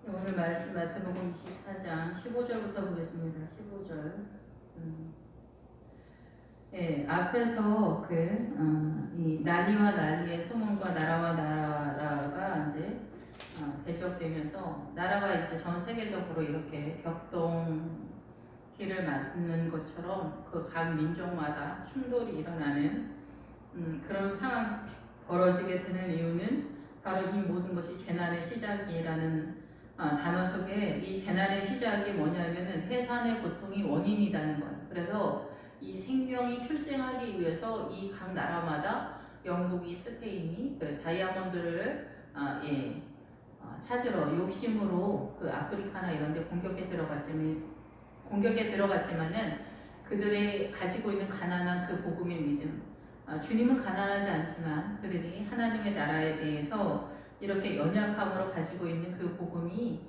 오늘 말씀 마태복음 24장 15절부터 보겠습니다. 15절. 예, 앞에서 이 난리와 난리의 소문과 나라와 나라가 이제 대적되면서 나라가 이제 전 세계적으로 이렇게 격동기를 맞는 것처럼 그 각 민족마다 충돌이 일어나는 그런 상황이 벌어지게 되는 이유는 바로 이 모든 것이 재난의 시작이라는 단어 속에 이 재난의 시작이 뭐냐면은 해산의 고통이 원인이라는 거예요. 그래서 이 생명이 출생하기 위해서 이 각 나라마다 영국이 스페인이 그 다이아몬드를 찾으러 욕심으로 그 아프리카나 이런 데 공격에 들어갔지만은 그들의 가지고 있는 가난한 그 복음의 믿음, 주님은 가난하지 않지만 그들이 하나님의 나라에 대해서 이렇게 연약함으로 가지고 있는 그 복음이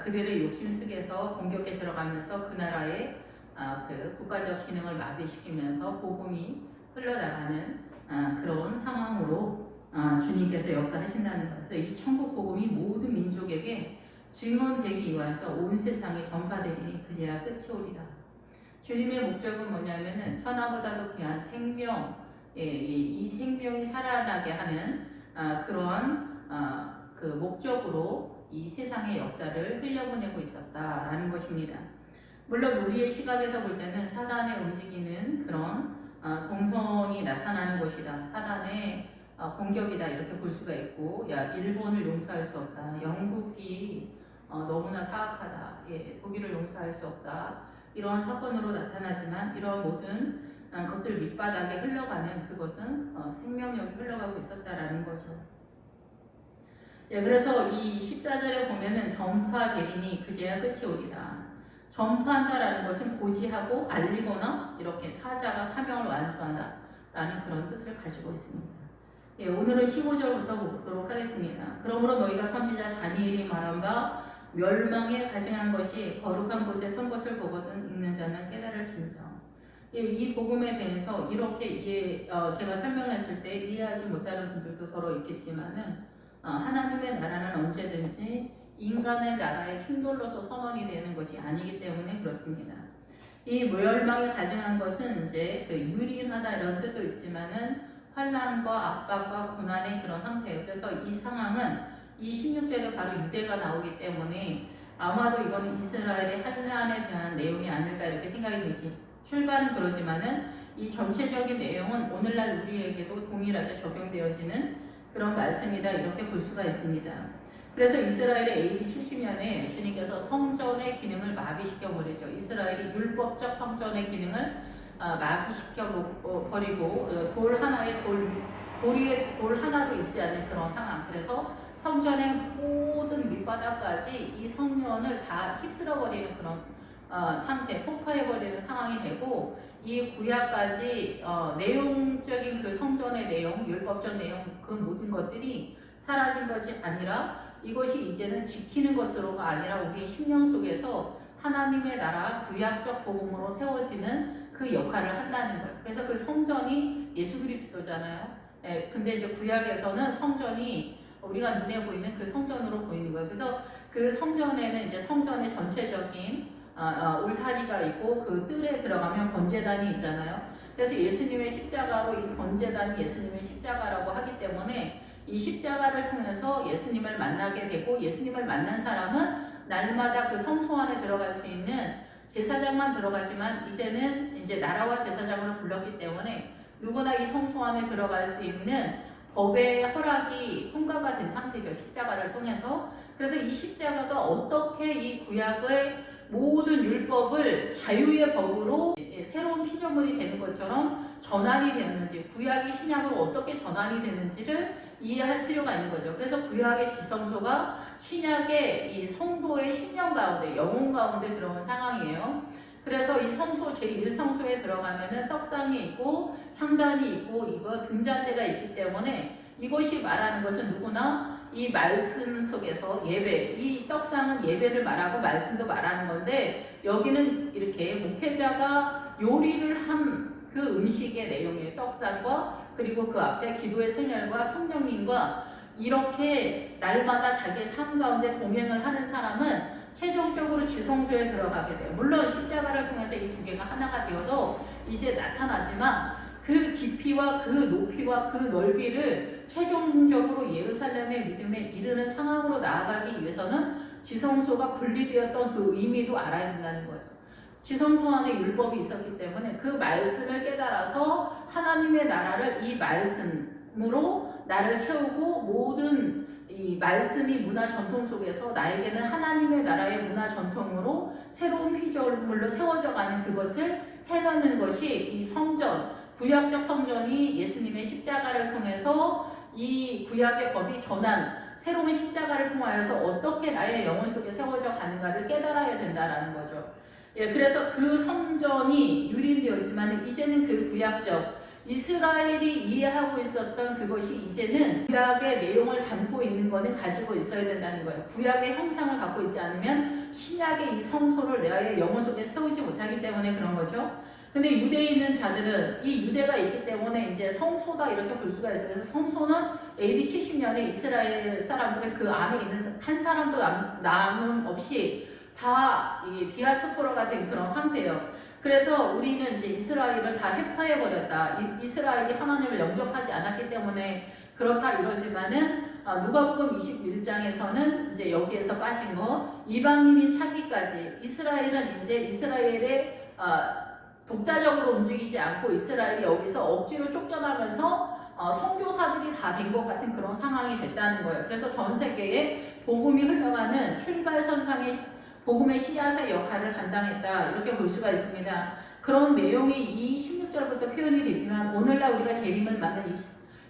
그들의 욕심 속에서 공격에 들어가면서 그 나라의 그 국가적 기능을 마비시키면서 복음이 흘러나가는 그런 상황으로 주님께서 역사하신다는 거예요. 그래서 이 천국 복음이 모든 민족에게 증언되기 위해서 온 세상에 전파되리니 그제야 끝이 오리라. 주님의 목적은 뭐냐면은 천하보다도 귀한 생명, 이 생명이 살아나게 하는 그러한 그 목적으로 이 세상의 역사를 흘려보내고 있었다라는 것입니다. 물론 우리의 시각에서 볼 때는 사단의 움직이는 그런 동선이 나타나는 것이다. 사단의 공격이다 이렇게 볼 수가 있고, 야 일본을 용서할 수 없다. 영국이 너무나 사악하다. 독일을 용서할 수 없다. 이러한 사건으로 나타나지만 이러한 모든 것들 밑바닥에 흘러가는 그것은 생명력이 흘러가고 있었다라는 거죠. 그래서 이 14절에 보면은 전파되리니 그제야 끝이 오리라. 전파한다라는 것은 고지하고 알리거나 이렇게 사자가 사명을 완수하다라는 그런 뜻을 가지고 있습니다. 오늘은 15절부터 보도록 하겠습니다. 그러므로 너희가 선지자 다니엘이 말한 바 멸망에 가증한 것이 거룩한 곳에 선 것을 보거든 읽는 자는 깨달을진정. 이 복음에 대해서 이렇게 제가 설명했을 때 이해하지 못하는 분들도 더러 있겠지만은 하나님의 나라는 언제든지 인간의 나라의 충돌로서 선언이 되는 것이 아니기 때문에 그렇습니다. 이 멸망에 가증한 것은 이제 그 유린하다 이런 뜻도 있지만은 환난과 압박과 고난의 그런 상태예요. 그래서 이 상황은 이 16절에 바로 유대가 나오기 때문에 아마도 이거는 이스라엘의 환난에 대한 내용이 아닐까 이렇게 생각이 되지. 출발은 그러지만은 이 전체적인 내용은 오늘날 우리에게도 동일하게 적용되어지는 그런 말씀이다 이렇게 볼 수가 있습니다. 그래서 이스라엘의 AD 70년에 주님께서 성전의 기능을 마비시켜버리죠. 이스라엘이 율법적 성전의 기능을 마비시켜버리고 돌 위에 돌 하나도 있지 않는 그런 상황. 그래서 성전의 모든 밑바닥까지 이 성전을 다 휩쓸어버리는 그런 상태, 폭파해버리는 상황이 되고 이 구약까지 내용적인 그 성전의 내용, 율법적 내용 그 모든 것들이 사라진 것이 아니라 이것이 이제는 지키는 것으로가 아니라 우리의 심령 속에서 하나님의 나라 구약적 복음으로 세워지는 그 역할을 한다는 거예요. 그래서 그 성전이 예수 그리스도잖아요. 근데 이제 구약에서는 성전이 우리가 눈에 보이는 그 성전으로 보이는 거예요. 그래서 그 성전에는 이제 성전의 전체적인 울타리가 있고 그 뜰에 들어가면 번제단이 있잖아요. 그래서 예수님의 십자가로 이 번제단이 예수님의 십자가라고 하기 때문에 이 십자가를 통해서 예수님을 만나게 되고 예수님을 만난 사람은 날마다 그 성소 안에 들어갈 수 있는 제사장만 들어가지만 이제는 이제 나라와 제사장으로 불렀기 때문에 누구나 이 성소 안에 들어갈 수 있는 법의 허락이 통과가 된 상태죠. 십자가를 통해서. 그래서 이 십자가가 어떻게 이 구약의 모든 율법을 자유의 법으로 새로운 피조물이 되는 것처럼 전환이 되었는지, 구약이 신약으로 어떻게 전환이 되는지를 이해할 필요가 있는 거죠. 그래서 구약의 지성소가 신약의 이 성도의 신령 가운데, 영혼 가운데 들어온 상황이에요. 그래서 이 성소, 제1성소에 들어가면은 떡상이 있고 향단이 있고 이거 등잔대가 있기 때문에 이것이 말하는 것은 누구나 이 말씀 속에서 예배, 이 떡상은 예배를 말하고 말씀도 말하는 건데 여기는 이렇게 목회자가 요리를 한 그 음식의 내용이에요. 떡상과 그리고 그 앞에 기도의 생활과 성령님과 이렇게 날마다 자기의 삶 가운데 동행을 하는 사람은 최종적으로 지성소에 들어가게 돼요. 물론 십자가를 통해서 이 두 개가 하나가 되어서 이제 나타나지만 그 깊이와 그 높이와 그 넓이를 최종적으로 예루살렘의 믿음에 이르는 상황으로 나아가기 위해서는 지성소가 분리되었던 그 의미도 알아야 된다는 거죠. 지성소 안에 율법이 있었기 때문에 그 말씀을 깨달아서 하나님의 나라를 이 말씀으로 나를 세우고 모든 이 말씀이 문화 전통 속에서 나에게는 하나님의 나라의 문화 전통으로 새로운 피조물로 세워져 가는 그것을 해내는 것이 이 성전, 구약적 성전이 예수님의 십자가를 통해서 이 구약의 법이 전한 새로운 십자가를 통하여서 어떻게 나의 영혼 속에 세워져 가는가를 깨달아야 된다라는 거죠. 예, 그래서 그 성전이 유린되었지만 이제는 그 구약적 이스라엘이 이해하고 있었던 그것이 이제는 구약의 내용을 담고 있는 거는 가지고 있어야 된다는 거예요. 구약의 형상을 갖고 있지 않으면 신약의 이 성소를 나의 영혼 속에 세우지 못하기 때문에 그런 거죠. 근데 유대에 있는 자들은 이 유대가 있기 때문에 이제 성소다 이렇게 볼 수가 있어요. 그래서 성소는 AD 70년에 이스라엘 사람들은 그 안에 있는 한 사람도 남음 없이 다 디아스포라가 된 그런 상태예요. 그래서 우리는 이제 이스라엘을 다 해파해버렸다. 이스라엘이 하나님을 영접하지 않았기 때문에 그렇다 이러지만은 누가복음 21장에서는 이제 여기에서 빠진 거 이방인이 차기까지 이스라엘은 이제 이스라엘의 독자적으로 움직이지 않고 이스라엘이 여기서 억지로 쫓겨나면서 선교사들이 다 된 것 같은 그런 상황이 됐다는 거예요. 그래서 전 세계에 복음이 흘러가는 출발선상의 복음의 씨앗의 역할을 감당했다 이렇게 볼 수가 있습니다. 그런 내용이 이 16절부터 표현이 되지만 오늘날 우리가 재림을 맞는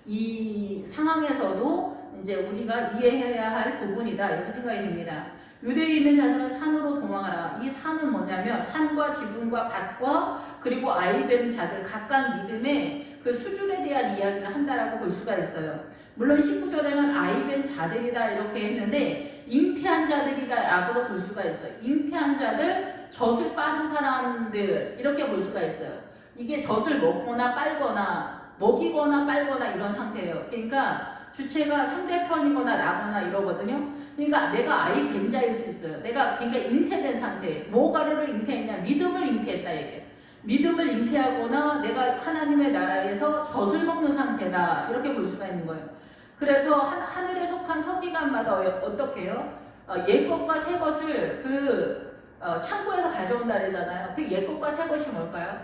이 상황에서도 이제 우리가 이해해야 할 부분이다 이렇게 생각이 됩니다. 유대에 있는 자들은 산으로 도망하라. 이 산은 뭐냐면 산과 지붕과 밭과 그리고 아이된 자들 각각 믿음의 그 수준에 대한 이야기를 한다라고 볼 수가 있어요. 물론 19절에는 아이된 자들이다 이렇게 했는데 잉태한 자들이다 라고도 볼 수가 있어요. 잉태한 자들, 젖을 빠른 사람들 이렇게 볼 수가 있어요. 이게 젖을 먹거나 빨거나 먹이거나 빨거나 이런 상태예요. 그러니까 주체가 상대편이거나 나거나 이러거든요. 그러니까 내가 아이 된 자일 수 있어요. 그러니까 잉태된 상태. 뭐가를 잉태했냐? 믿음을 잉태했다 이게. 믿음을 잉태하거나 내가 하나님의 나라에서 젖을 먹는 상태다 이렇게 볼 수가 있는 거예요. 그래서 하늘에 속한 서기관마다 어떻게 해요? 옛것과 새것을 창고에서 가져온다 그러잖아요. 그 옛것과 새것이 뭘까요?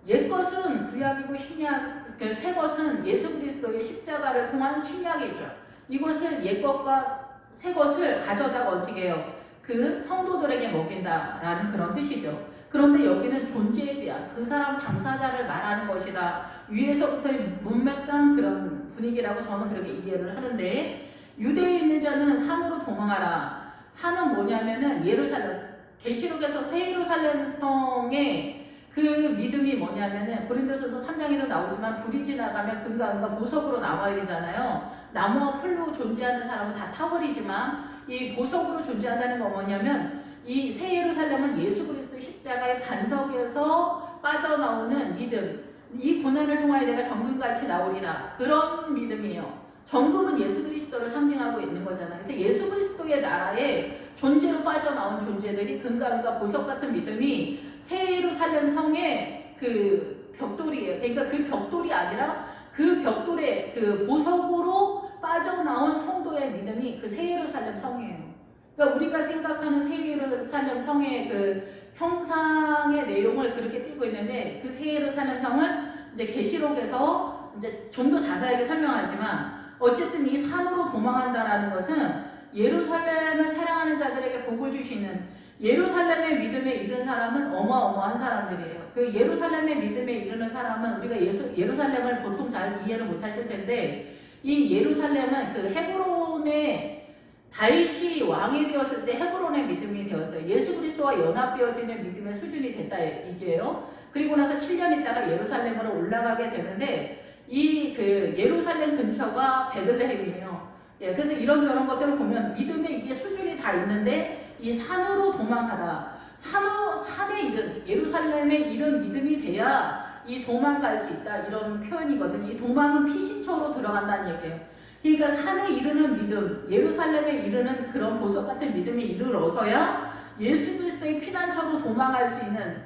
옛것은 구약이고 신약, 새것은 예수 그리스도의 십자가를 통한 신약이죠. 이것을 옛것과 새것을 가져다가 어떻게 해요? 그 성도들에게 먹인다라는 그런 뜻이죠. 그런데 여기는 존재에 대한 그 사람 당사자를 말하는 것이다. 위에서부터 문맥상 그런 분위기라고 저는 그렇게 이해를 하는데 유대에 있는 자는 산으로 도망하라. 산은 뭐냐면은 예루살렘, 계시록에서 새 예루살렘 성의 그 믿음이 뭐냐면은 고린도전서 3장에도 나오지만 불이 지나가면 금과 보석으로 나와야 되잖아요. 나무와 풀로 존재하는 사람은 다 타버리지만 이 보석으로 존재한다는 건 뭐냐면 이 새 예루살렘은 예수 그리스도 십자가의 반석에서 빠져나오는 믿음. 이 고난을 통하여 내가 정금같이 나오리라. 그런 믿음이에요. 정금은 예수 그리스도를 상징하고 있는 거잖아요. 그래서 예수 그리스도의 나라에 존재로 빠져나온 존재들이 금과 보석 같은 믿음이 새 예루살렘 성의 그 벽돌이에요. 그러니까 그 벽돌이 아니라 그 벽돌의 그 보석으로 빠져나온 성도의 믿음이 그 새 예루살렘 성이에요. 그러니까 우리가 생각하는 새 예루살렘 성의 그 형상의 내용을 그렇게 띄고 있는데 그 새 예루살렘 성을 이제 계시록에서 이제 좀 더 자세하게 설명하지만 어쨌든 이 산으로 도망한다라는 것은 예루살렘을 사랑하는 자들에게 복을 주시는 예루살렘의 믿음에 이른 사람은 어마어마한 사람들이에요. 그 예루살렘의 믿음에 이르는 사람은 우리가 예루살렘을 보통 잘 이해를 못하실 텐데 이 예루살렘은 그 헤브론의 다윗이 왕이 되었을 때 헤브론의 믿음이 되었어요. 예수 그리스도와 연합되어지는 믿음의 수준이 됐다 이게요. 그리고 나서 7년 있다가 예루살렘으로 올라가게 되는데 이 그 예루살렘 근처가 베들레헴이에요. 예, 그래서 이런저런 것들을 보면 믿음의 이게 수준이 다 있는데 이 산으로 도망하다. 산에 이른 예루살렘에 이른 믿음이 돼야 이 도망갈 수 있다 이런 표현이거든요. 이 도망은 피신처로 들어간다는 얘기예요. 그러니까 산에 이르는 믿음, 예루살렘에 이르는 그런 보석 같은 믿음이 이르러서야 예수 그리스도의 피난처로 도망갈 수 있는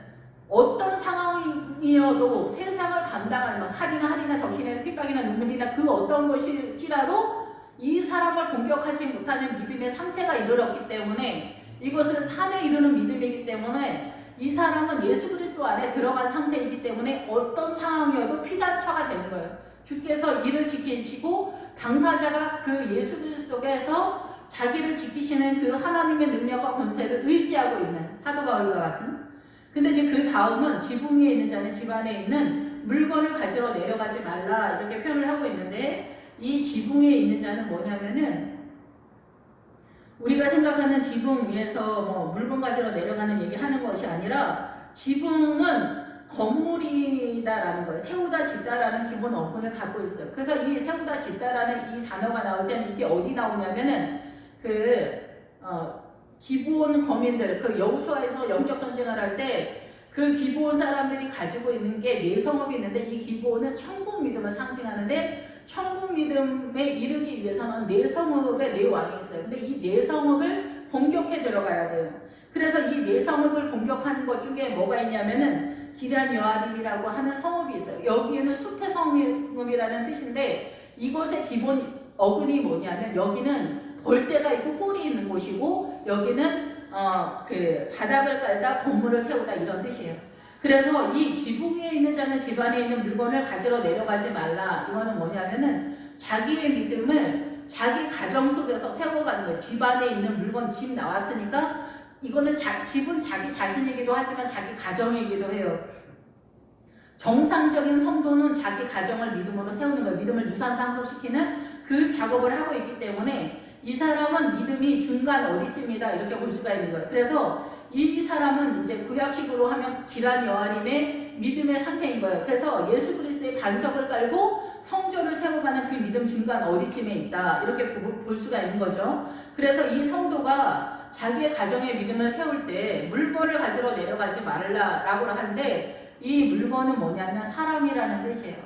어떤 상황이어도 세상을 감당할 만 칼이나 할이나 적신이나 핍박이나 눈물이나 그 어떤 것일지라도 이 사람을 공격하지 못하는 믿음의 상태가 이르렀기 때문에 이것은 산에 이르는 믿음이기 때문에 이 사람은 예수 그리스도 안에 들어간 상태이기 때문에 어떤 상황이어도 피난처가 되는 거예요. 주께서 이를 지키시고 당사자가 그 예수 그리스도께서 자기를 지키시는 그 하나님의 능력과 권세를 의지하고 있는 사도 바울과 같은. 근데 이제 그 다음은 지붕 위에 있는 자는 집 안에 있는 물건을 가지러 내려가지 말라 이렇게 표현을 하고 있는데 이 지붕 위에 있는 자는 뭐냐면은 우리가 생각하는 지붕 위에서 뭐 물건 가지러 내려가는 얘기하는 것이 아니라 지붕은 건물이다라는 거예요. 세우다 짓다라는 기본 어근을 갖고 있어요. 그래서 이 세우다 짓다라는 이 단어가 나올 때는 이게 어디 나오냐면은 기본 거민들, 그 여호수아에서 영적 전쟁을 할 때 그 기본 사람들이 가지고 있는 게 네 성읍이 있는데 이 기본은 천국 믿음을 상징하는데 천국 믿음에 이르기 위해서는 네 성읍에 네 왕이 있어요. 근데 이 네 성읍을 공격해 들어가야 돼요. 그래서 이 네 성읍을 공격하는 것 중에 뭐가 있냐면은 기럇 여아림이라고 하는 성읍이 있어요. 여기에는 숲의 성읍이라는 뜻인데 이것의 기본 어근이 뭐냐면 여기는 벌떼가 있고 꼴이 있는 곳이고 여기는 바닥을 깔다 건물을 세우다 이런 뜻이에요. 그래서 이 지붕 위에 있는 자는 집 안에 있는 물건을 가지러 내려가지 말라. 이거는 뭐냐면은 자기의 믿음을 자기 가정 속에서 세워가는 거예요. 집 안에 있는 물건, 집 나왔으니까 이거는 집은 자기 자신이기도 하지만 자기 가정이기도 해요. 정상적인 성도는 자기 가정을 믿음으로 세우는 거예요. 믿음을 유산상속시키는 그 작업을 하고 있기 때문에 이 사람은 믿음이 중간 어디쯤이다 이렇게 볼 수가 있는 거예요. 그래서 이 사람은 이제 구약식으로 하면 기럇 여아림의 믿음의 상태인 거예요. 그래서 예수 그리스도의 반석을 깔고 성전을 세워가는 그 믿음 중간 어디쯤에 있다 이렇게 볼 수가 있는 거죠. 그래서 이 성도가 자기의 가정의 믿음을 세울 때 물건을 가지러 내려가지 말라라고 하는데 이 물건은 뭐냐면 사람이라는 뜻이에요.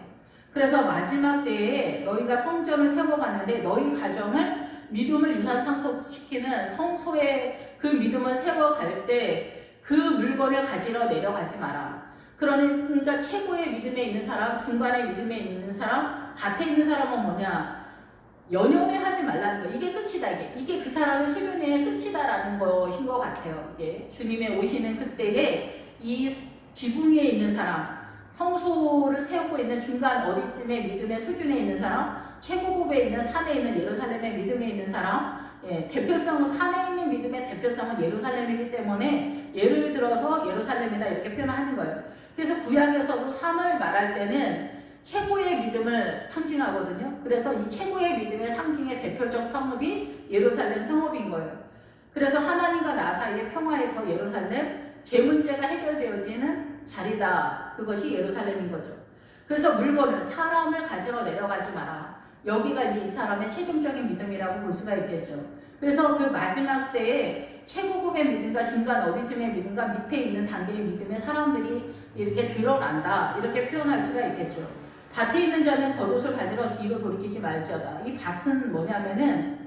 그래서 마지막 때에 너희가 성전을 세워가는데 너희 가정을 믿음을 유산상속시키는 성소의 그 믿음을 세워갈 때 그 물건을 가지러 내려가지 마라. 그러니까 최고의 믿음에 있는 사람, 중간의 믿음에 있는 사람, 밭에 있는 사람은 뭐냐? 연연해 하지 말라는 거. 이게 끝이다. 이게 그 사람의 수준의 끝이다라는 것인 것 같아요. 이게 주님의 오시는 그때에 이 지붕 위에 있는 사람, 성소를 세우고 있는 중간 어디쯤의 믿음의 수준에 있는 사람, 최고급에 있는 산에 있는 예루살렘의 믿음에 있는 사람, 대표성은 산에 있는 믿음의 대표성은 예루살렘이기 때문에 예를 들어서 예루살렘이다 이렇게 표현하는 거예요. 그래서 구약에서도 산을 말할 때는 최고의 믿음을 상징하거든요. 그래서 이 최고의 믿음의 상징의 대표적 성읍이 예루살렘 성읍인 거예요. 그래서 하나님과 나 사이의 평화의 터 예루살렘, 제 문제가 해결되어지는 자리다. 그것이 예루살렘인 거죠. 그래서 물건을 사람을 가지러 내려가지 마라. 여기가 이제 이 사람의 최종적인 믿음이라고 볼 수가 있겠죠. 그래서 그 마지막 때에 최고급의 믿음과 중간 어디쯤의 믿음과 밑에 있는 단계의 믿음의 사람들이 이렇게 드러난다. 이렇게 표현할 수가 있겠죠. 밭에 있는 자는 겉옷을 가지러 뒤로 돌이키지 말지어다. 이 밭은 뭐냐면은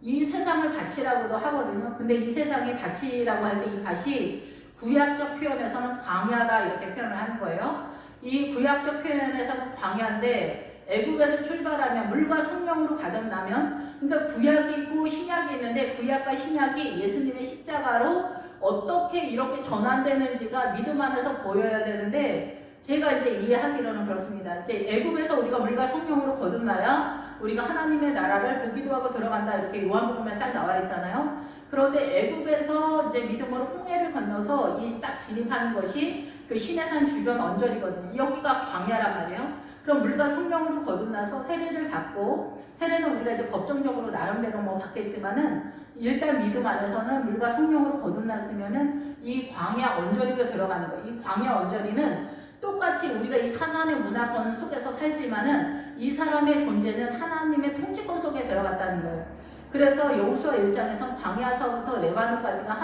이 세상을 밭이라고도 하거든요. 근데 이 세상이 밭이라고 할 때 이 밭이 구약적 표현에서는 광야다 이렇게 표현을 하는 거예요. 이 구약적 표현에서는 광야인데 애국에서 출발하면 물과 성령으로 가득나면 그러니까 구약이 있고 신약이 있는데 구약과 신약이 예수님의 십자가로 어떻게 이렇게 전환되는지가 믿음 안에서 보여야 되는데 제가 이제 이해하기로는 그렇습니다. 이제 애국에서 우리가 물과 성령으로 거듭나야 우리가 하나님의 나라를 보기도 하고 들어간다 이렇게 요한복음에 딱 나와 있잖아요. 그런데 애국에서 이제 믿음으로 홍해를 건너서 이 딱 진입하는 것이 그 시내산 주변 언저리거든요. 여기가 광야란 말이에요. 그럼 물과 성령으로 거듭나서 세례를 받고 세례는 우리가 이제 법정적으로 나름대로 뭐 받겠지만은 일단 믿음 안에서는 물과 성령으로 거듭났으면은 이 광야 언저리로 들어가는 거예요. 이 광야 언저리는 똑같이 우리가 이 산안의 문화권 속에서 살지만은 이 사람의 존재는 하나님의 통치권 속에 들어갔다는 거예요. 그래서 여호수아 1장에서 광야서부터 레바논까지가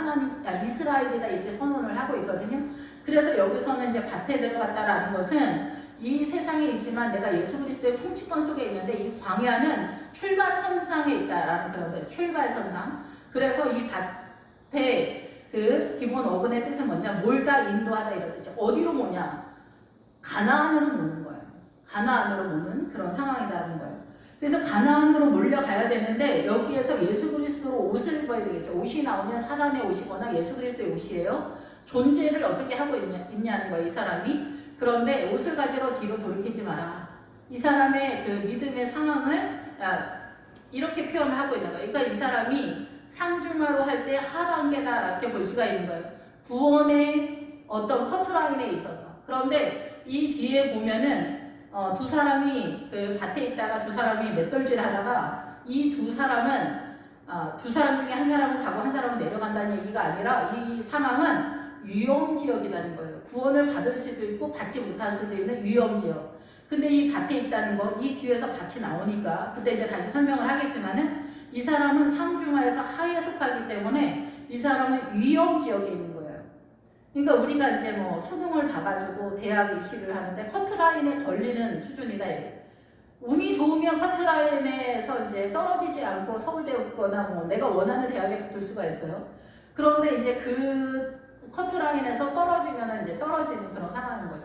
이스라엘이다 이렇게 선언을 하고 있거든요. 그래서 여기서는 이제 밭에 들어갔다라는 것은 이 세상에 있지만 내가 예수 그리스도의 통치권 속에 있는데 이 광야는 출발선상에 있다라는 그런 거예요. 출발선상. 그래서 이 밭에 그 기본 어근의 뜻은 뭐냐? 몰다 인도하다 이런 뜻이죠. 어디로 모냐? 가나안으로 모는 거예요. 가나안으로 모는 그런 상황이라는 거예요. 그래서 가나안으로 몰려가야 되는데 여기에서 예수 그리스도로 옷을 입어야 되겠죠. 옷이 나오면 사단의 옷이거나 예수 그리스도의 옷이에요. 존재를 어떻게 하고 있냐는 거예요. 이 사람이. 그런데 옷을 가지러 뒤로 돌이키지 마라. 이 사람의 그 믿음의 상황을 이렇게 표현을 하고 있는 거예요. 그러니까 이 사람이 상중하로 할 때 하단계다 이렇게 볼 수가 있는 거예요. 구원의 어떤 커트라인에 있어서. 그런데 이 뒤에 보면은 두 사람이 그 밭에 있다가 두 사람이 맷돌질 하다가 이 두 사람은 두 사람 중에 한 사람은 가고 한 사람은 내려간다는 얘기가 아니라 이 상황은 위험지역이라는 거예요. 구원을 받을 수도 있고 받지 못할 수도 있는 위험지역. 근데 이 밭에 있다는 거, 이 뒤에서 밭이 나오니까 그때 이제 다시 설명을 하겠지만은 이 사람은 상중하에서 하에 속하기 때문에 이 사람은 위험지역에 있는 거예요. 그러니까 우리가 이제 뭐 수능을 봐가지고 대학 입시를 하는데 커트라인에 걸리는 수준이다. 운이 좋으면 커트라인에서 이제 떨어지지 않고 서울대에 붙거나 뭐 내가 원하는 대학에 붙을 수가 있어요. 그런데 이제 그 커트라인에서 떨어지면 이제 떨어지는 그런 상황인 거죠.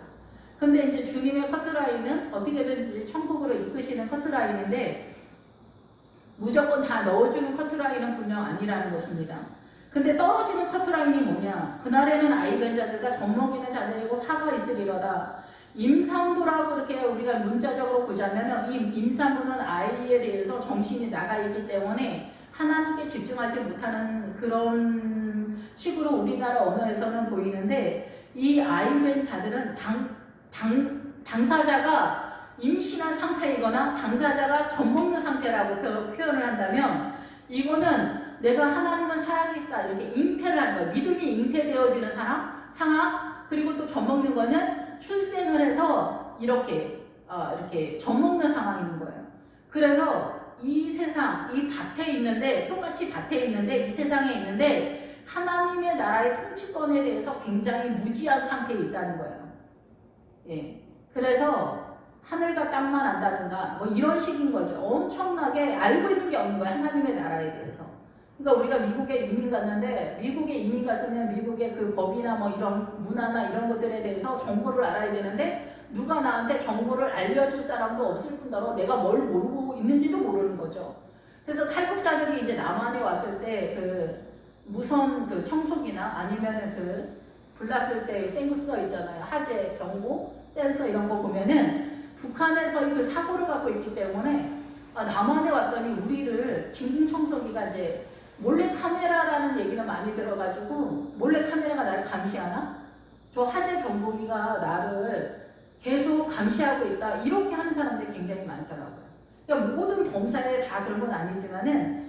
근데 이제 주님의 커트라인은 어떻게든지 천국으로 이끄시는 커트라인인데 무조건 다 넣어주는 커트라인은 분명 아니라는 것입니다. 근데 떨어지는 커트라인이 뭐냐? 그날에는 아이벤 자들과 젖먹이는 자들이고 화가 있으리로다. 임산부라고 이렇게 우리가 문자적으로 보자면 이 임산부는 아이에 대해서 정신이 나가 있기 때문에 하나님께 집중하지 못하는 그런 식으로 우리나라 언어에서는 보이는데 이 아이벤 자들은 당사자가 임신한 상태이거나 당사자가 젖먹는 상태라고 표현을 한다면 이거는 내가 하나님은 살아계시다 이렇게 잉태를 하는 거예요. 믿음이 잉태되어지는 상황 그리고 또 젖먹는 거는 출생을 해서 이렇게 젖먹는 상황인 거예요. 그래서 이 세상, 이 밭에 있는데 똑같이 밭에 있는데 이 세상에 있는데 하나님의 나라의 통치권에 대해서 굉장히 무지한 상태에 있다는 거예요. 예. 그래서 하늘과 땅만 안다든가 뭐 이런 식인 거죠. 엄청나게 알고 있는 게 없는 거예요. 하나님의 나라에 대해서. 그러니까 우리가 미국에 이민 갔는데 미국에 이민 갔으면 미국의 그 법이나 뭐 이런 문화나 이런 것들에 대해서 정보를 알아야 되는데 누가 나한테 정보를 알려줄 사람도 없을 뿐더러 내가 뭘 모르고 있는지도 모르는 거죠. 그래서 탈북자들이 이제 남한에 왔을 때 그 무선 그 청소기나 아니면은 그 불났을 때 센서 있잖아요. 화재 경보 센서 이런 거 보면은 북한에서 그 사고를 갖고 있기 때문에 남한에 왔더니 우리를 진공청소기가 이제 몰래 카메라라는 얘기는 많이 들어가지고 몰래 카메라가 나를 감시하나? 저 화재 경보기가 나를 계속 감시하고 있다. 이렇게 하는 사람들이 굉장히 많더라고요. 그러니까 모든 범사에 다 그런 건 아니지만은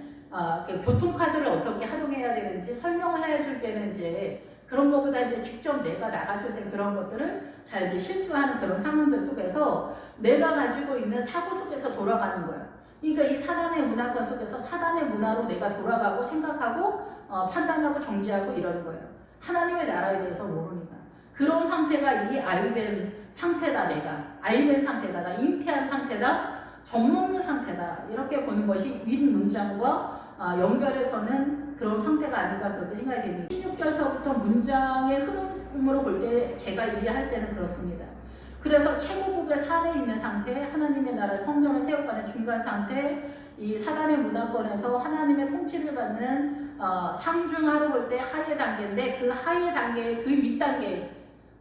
그 교통카드를 어떻게 활용해야 되는지 설명을 해줄 때는 이제 그런 것보다 이제 직접 내가 나갔을 때 그런 것들을 잘 이제 실수하는 그런 상황들 속에서 내가 가지고 있는 사고 속에서 돌아가는 거예요. 그러니까 이 사단의 문화권 속에서 사단의 문화로 내가 돌아가고 생각하고 판단하고 정지하고 이러는 거예요. 하나님의 나라에 대해서 모르니까. 그런 상태가 이 아이벤 상태다. 내가 아이벤 상태다. 나 잉태한 상태다. 젖먹는 상태다. 이렇게 보는 것이 윗 문장과 연결해서는 그런 상태가 아닌가 그렇게 생각이 됩니다. 16절서부터 문장의 흐름으로 볼 때 제가 이해할 때는 그렇습니다. 그래서 최고급의 산에 있는 상태, 하나님의 나라 성전을 세워가는 중간 상태, 이 사단의 문화권에서 하나님의 통치를 받는 상중하로 볼 때 하의 단계인데 그 하의 단계의 그 밑단계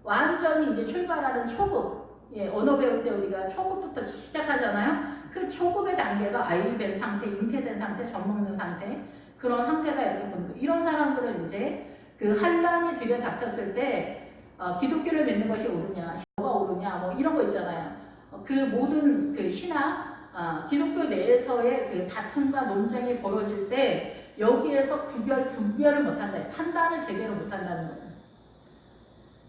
완전히 이제 출발하는 초급, 언어 배울 때 우리가 초급부터 시작하잖아요. 그 초급의 단계가 아이된 상태, 잉태된 상태, 젖먹는 상태 그런 상태가 이렇게 보는 거예요. 이런 사람들은 이제 그 환란이 들여닥쳤을 때 기독교를 믿는 것이 옳으냐, 뭐가 옳으냐, 뭐 이런 거 있잖아요. 그 모든 그 신학, 기독교 내에서의 그 다툼과 논쟁이 벌어질 때 여기에서 분별을 못한다, 판단을 제대로 못한다는 거예요.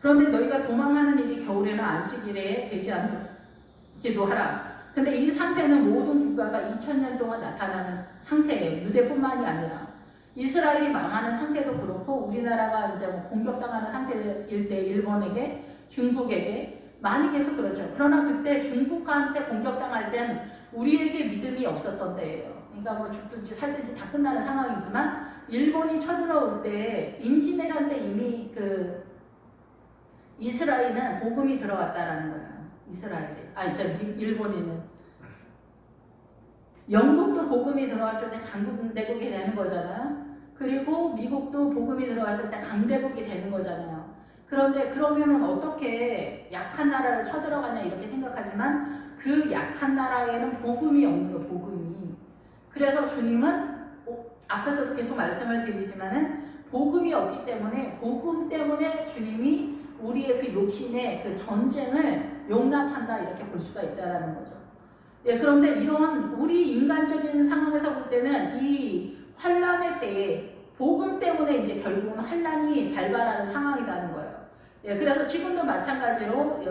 그런데 너희가 도망하는 일이 겨울에는 안식일에 되지 않기도 하라. 근데 이 상태는 모든 국가가 2000년 동안 나타나는 상태예요. 유대뿐만이 아니라. 이스라엘이 망하는 상태도 그렇고 우리나라가 이제 뭐 공격당하는 상태일 때 일본에게 중국에게 많이 계속 그렇죠. 그러나 그때 중국한테 공격당할 땐 우리에게 믿음이 없었던 때예요. 그러니까 뭐 죽든지 살든지 다 끝나는 상황이지만 일본이 쳐들어올 때 임진왜란 때 이미 그 이스라엘은 복음이 들어왔다라는 거예요. 일본인은. 영국도 복음이 들어왔을 때 강대국이 되는 거잖아요. 그리고 미국도 복음이 들어왔을 때 강대국이 되는 거잖아요. 그런데 그러면은 어떻게 약한 나라를 쳐들어가냐 이렇게 생각하지만 그 약한 나라에는 복음이 없는 거예요. 복음이. 그래서 주님은 앞에서도 계속 말씀을 드리지만은 복음이 없기 때문에 복음 때문에 주님이 우리의 그 욕심의 그 전쟁을 용납한다 이렇게 볼 수가 있다라는 거죠. 예, 그런데 이런 우리 인간적인 상황에서 볼 때는 이 환란의 때에 복음 때문에 이제 결국은 환란이 발발하는 상황이라는 거예요. 예, 그래서 지금도 마찬가지로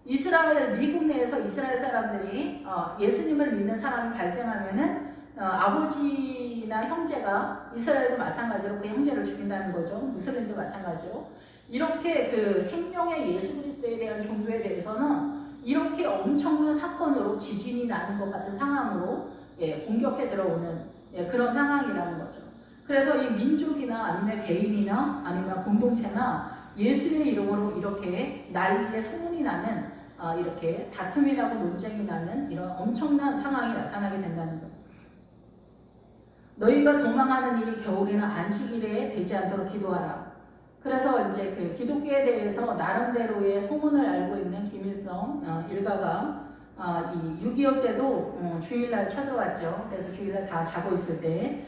이스라엘 미국 내에서 이스라엘 사람들이 예수님을 믿는 사람이 발생하면은 아버지나 형제가 이스라엘도 마찬가지로 그 형제를 죽인다는 거죠. 무슬림도 마찬가지로 이렇게 그 생명의 예수 그리스도에 대한 종교에 대해서는 이렇게 엄청난 사건으로 지진이 나는 것 같은 상황으로 공격해 들어오는 그런 상황이라는 거죠. 그래서 이 민족이나 아니면 개인이나 아니면 공동체나 예수의 이름으로 이렇게 난리에 소문이 나는 이렇게 다툼이 나고 논쟁이 나는 이런 엄청난 상황이 나타나게 된다는 거예요. 너희가 도망하는 일이 겨울이나 안식일에 되지 않도록 기도하라. 그래서 이제 그 기독교에 대해서 나름대로의 소문을 알고 있는 김일성 일가가 이 6.25 때도 주일날 쳐들어왔죠. 그래서 주일날 다 자고 있을 때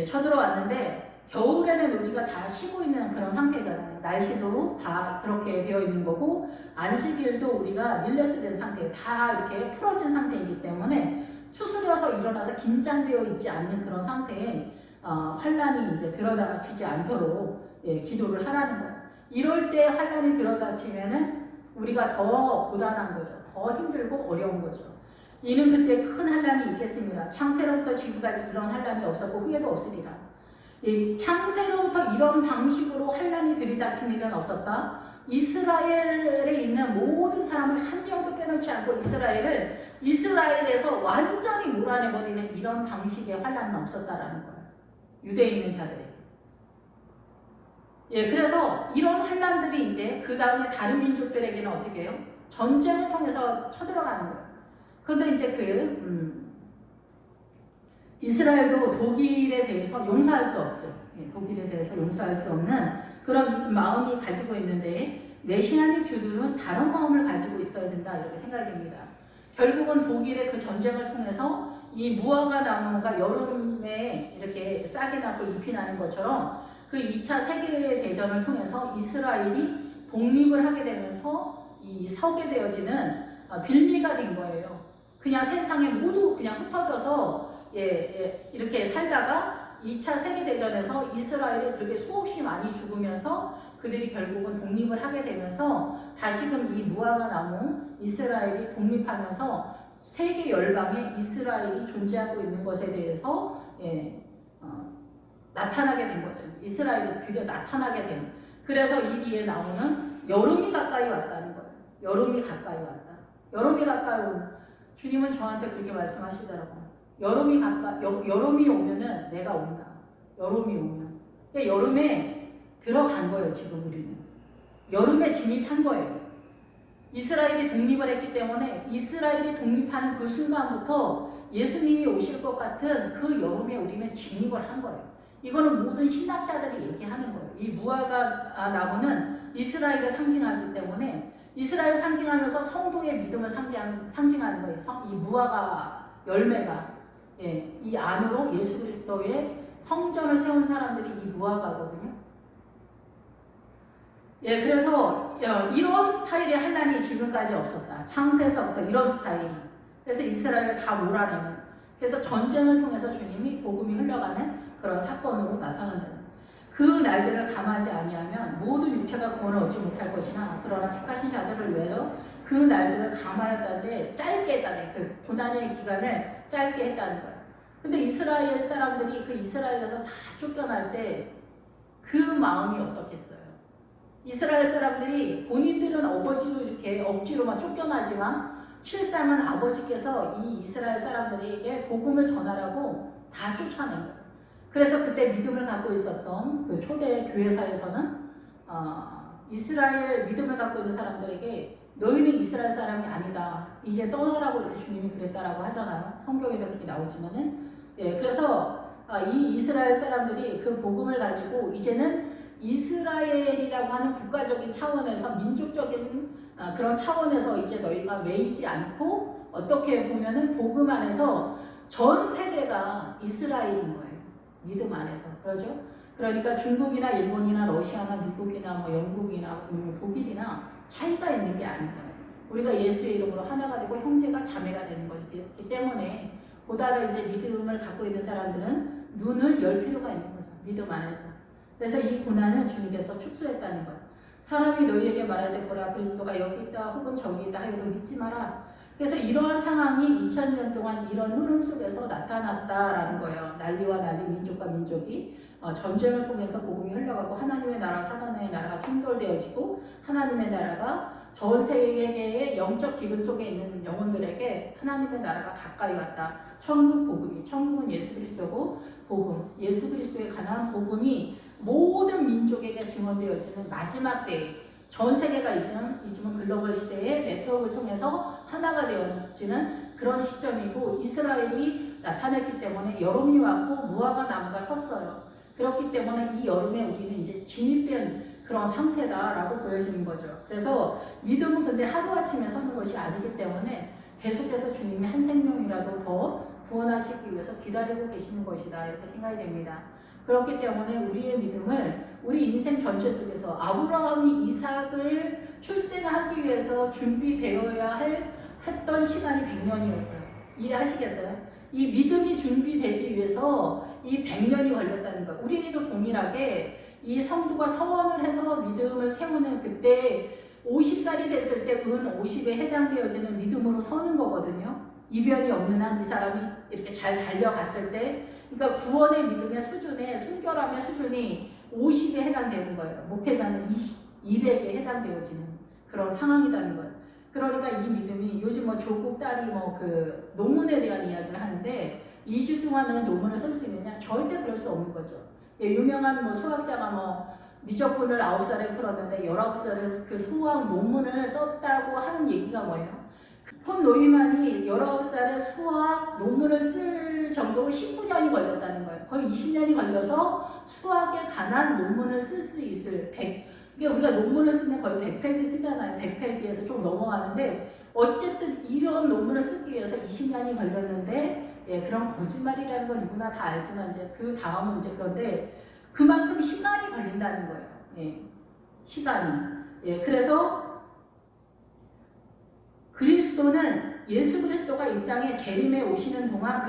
쳐들어왔는데 겨울에는 우리가 다 쉬고 있는 그런 상태잖아요. 날씨도 다 그렇게 되어 있는 거고 안식일도 우리가 릴렉스 된 상태, 다 이렇게 풀어진 상태이기 때문에 추스려서 일어나서 긴장되어 있지 않는 그런 상태에 환란이 이제 들어닥치지 않도록 기도를 하라는 거예요. 이럴 때 환란이 들어닥치면은 우리가 더 고단한 거죠. 더 힘들고 어려운 거죠. 이는 그때 큰 환란이 있겠습니다. 창세로부터 지금까지 이런 환란이 없었고 후에도 없으리라. 창세로부터 이런 방식으로 환란이 들이닥친 일은 없었다. 이스라엘에 있는 모든 사람을 한 명도 빼놓지 않고 이스라엘에서 완전히 몰아내버리는 이런 방식의 환란은 없었다라는 거예요. 유대에 있는 자들에게. 그래서 이런 환란들이 이제 그 다음에 다른 민족들에게는 어떻게 해요? 전쟁을 통해서 쳐들어가는 거예요. 그런데 이제 이스라엘도 독일에 대해서 용서할 수 없죠. 독일에 대해서 용서할 수 없는 그런 마음이 가지고 있는데 메시아닉 주들은 다른 마음을 가지고 있어야 된다 이렇게 생각이 됩니다. 결국은 독일의 그 전쟁을 통해서 이 무화과 나무가 여름에 이렇게 싹이 나고 잎이 나는 것처럼 그 2차 세계대전을 통해서 이스라엘이 독립을 하게 되면서 이 서게 되어지는 빌미가 된 거예요. 그냥 세상에 모두 그냥 흩어져서 이렇게 살다가 2차 세계대전에서 이스라엘이 그렇게 수없이 많이 죽으면서 그들이 결국은 독립을 하게 되면서 다시금 이 무화과 나무 이스라엘이 독립하면서 세계 열방에 이스라엘이 존재하고 있는 것에 대해서 나타나게 된 거죠. 이스라엘이 드디어 나타나게 된. 그래서 이 뒤에 나오는 여름이 가까이 왔다는 거예요. 여름이 가까이 왔다. 여름이 가까이 오는. 주님은 저한테 그렇게 말씀하시더라고요. 여름이 오면은 내가 온다. 여름이 오면. 그러니까 여름에 들어간 거예요, 지금 우리는. 여름에 진입한 거예요. 이스라엘이 독립을 했기 때문에 이스라엘이 독립하는 그 순간부터 예수님이 오실 것 같은 그 여름에 우리는 진입을 한 거예요. 이거는 모든 신학자들이 얘기하는 거예요. 이 무화과 나무는 이스라엘을 상징하기 때문에 이스라엘을 상징하면서 성도의 믿음을 상징하는 거예요. 이 무화과 열매가 이 안으로 예수 그리스도의 성전을 세운 사람들이 이 무화과거든요. 그래서 이런 스타일의 환란이 지금까지 없었다. 창세에서부터 이런 스타일. 그래서 이스라엘을 다 몰아내는. 그래서 전쟁을 통해서 주님이 복음이 흘러가는 그런 사건으로 나타난다. 그 날들을 감하지 아니하면 모든 육체가 구원을 얻지 못할 것이나 그러나 택하신 자들을 위하여 그 날들을 감하였다는데 짧게 했다네. 그 고난의 기간을 짧게 했다는 거예요. 근데 이스라엘 사람들이 그 이스라엘에서 다 쫓겨날 때 그 마음이 어떻겠어요? 이스라엘 사람들이 본인들은 아버지로 이렇게 억지로만 쫓겨나지만 실상은 아버지께서 이 이스라엘 사람들에게 복음을 전하라고 다 쫓아낸 거예요. 그래서 그때 믿음을 갖고 있었던 그 초대 교회사에서는 이스라엘 믿음을 갖고 있는 사람들에게 너희는 이스라엘 사람이 아니다. 이제 떠나라고 이렇게 주님이 그랬다라고 하잖아요. 성경에도 그렇게 나오지만은. 예, 그래서 이 이스라엘 사람들이 그 복음을 가지고 이제는 이스라엘이라고 하는 국가적인 차원에서 민족적인 그런 차원에서 이제 너희가 매이지 않고 어떻게 보면은 복음 안에서 전 세계가 이스라엘인 거예요. 믿음 안에서. 그렇죠? 그러니까 중국이나 일본이나 러시아나 미국이나 뭐 영국이나 독일이나 차이가 있는 게 아니에요. 우리가 예수의 이름으로 하나가 되고 형제가 자매가 되는 거기 때문에 보다 이제 믿음을 갖고 있는 사람들은 눈을 열 필요가 있는 거죠. 믿음 안에서. 그래서 이 고난을 주님께서 축소했다는 거예요. 사람이 너희에게 말할 때 보라 그리스도가 여기 있다 혹은 저기 있다 하여도 믿지 마라. 그래서 이러한 상황이 2000년 동안 이런 흐름 속에서 나타났다라는 거예요. 난리와 난리, 민족과 민족이 전쟁을 통해서 복음이 흘러가고 하나님의 나라, 사단의 나라가 충돌되어지고 하나님의 나라가 전 세계의 영적 기근 속에 있는 영혼들에게 하나님의 나라가 가까이 왔다. 천국 복음이, 천국은 예수 그리스도고 복음, 예수 그리스도에 관한 복음이 모든 민족에게 증언되어지는 마지막 때에 전 세계가 이지만 글로벌 시대의 네트워크를 통해서 하나가 되어지는 그런 시점이고 이스라엘이 나타났기 때문에 여름이 왔고 무화과 나무가 섰어요. 그렇기 때문에 이 여름에 우리는 이제 진입된 그런 상태다라고 보여지는 거죠. 그래서 믿음은 근데 하루아침에 서는 것이 아니기 때문에 계속해서 주님이 한 생명이라도 더 구원하시기 위해서 기다리고 계시는 것이다 이렇게 생각이 됩니다. 그렇기 때문에 우리의 믿음을 우리 인생 전체 속에서 아브라함이 이삭을 출생하기 위해서 준비되어야 했던 시간이 100년이었어요. 이해하시겠어요? 이 믿음이 준비되기 위해서 이 100년이 걸렸다는 거예요. 우리에게도 동일하게 이 성도가 서원을 해서 믿음을 세우는 그때 50살이 됐을 때 은 50에 해당되어지는 믿음으로 서는 거거든요. 이변이 없는 한 이 사람이 이렇게 잘 달려갔을 때 그러니까 구원의 믿음의 수준에 순결함의 수준이 50에 해당되는 거예요. 목회자는 200에 해당되어지는 그런 상황이라는 거예요. 그러니까 이 믿음이 요즘 뭐 조국 딸이 뭐 그 논문에 대한 이야기를 하는데 2주 동안은 논문을 쓸 수 있느냐? 절대 그럴 수 없는 거죠. 예, 유명한 뭐 수학자가 뭐 미적분을 9살에 풀었는데 19살에 그 수학 논문을 썼다고 하는 얘기가 뭐예요? 폰 노이만이 19살에 수학 논문을 쓸 정도로 19년이 걸렸다는 거예요. 거의 20년이 걸려서 수학에 관한 논문을 쓸 수 있을 100, 이게 우리가 논문을 쓰면 거의 100페이지 쓰잖아요. 100페이지에서 좀 넘어가는데 어쨌든 이런 논문을 쓰기 위해서 20년이 걸렸는데 예, 그런 거짓말이라는 건 누구나 다 알지만 이제 그 다음은 이제 그런데 그만큼 시간이 걸린다는 거예요. 예, 시간이. 예, 그래서 그리스도는 예수 그리스도가 이 땅에 재림에 오시는 동안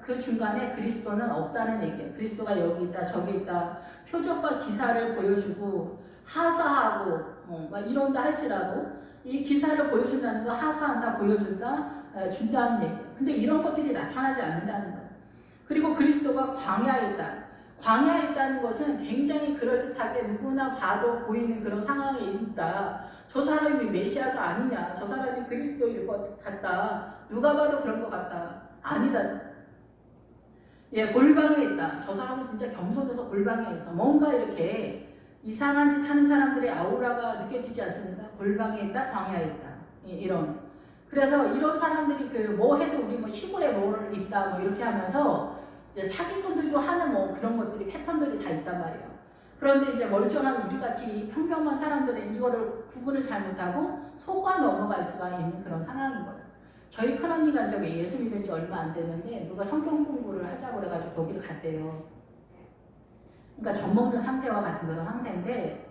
그 중간에 그리스도는 없다는 얘기예요. 그리스도가 여기 있다 저기 있다 표적과 기사를 보여주고 하사하고 막 이런다 할지라도 이 기사를 보여준다는 거 하사한다 보여준다 준다는 얘기예요. 근데 이런 것들이 나타나지 않는다는 거예요. 그리고 그리스도가 광야에 있다. 광야에 있다는 것은 굉장히 그럴듯하게 누구나 봐도 보이는 그런 상황에 있다. 저 사람이 메시아가 아니냐. 저 사람이 그리스도일 것 같다. 누가 봐도 그런 것 같다. 아니다. 예, 골방에 있다. 저 사람은 진짜 겸손해서 골방에 있어. 뭔가 이렇게 이상한 짓 하는 사람들의 아우라가 느껴지지 않습니까? 골방에 있다, 광야에 있다. 예, 이런. 그래서 이런 사람들이 그 뭐 해도 우리 뭐 시골에 뭘 있다 뭐 이렇게 하면서 이제 사기꾼들도 하는 뭐 그런 것들이 패턴들이 다 있단 말이에요. 그런데 이제 멀쩡한 우리같이 평범한 사람들은 이거를 구분을 잘 못하고 속아 넘어갈 수가 있는 그런 상황인 거예요. 저희 큰언니가 이제 예수 믿은 지 얼마 안 됐는데 누가 성경 공부를 하자고 그래가지고 거기를 갔대요. 그러니까 젖먹는 상태와 같은 그런 상태인데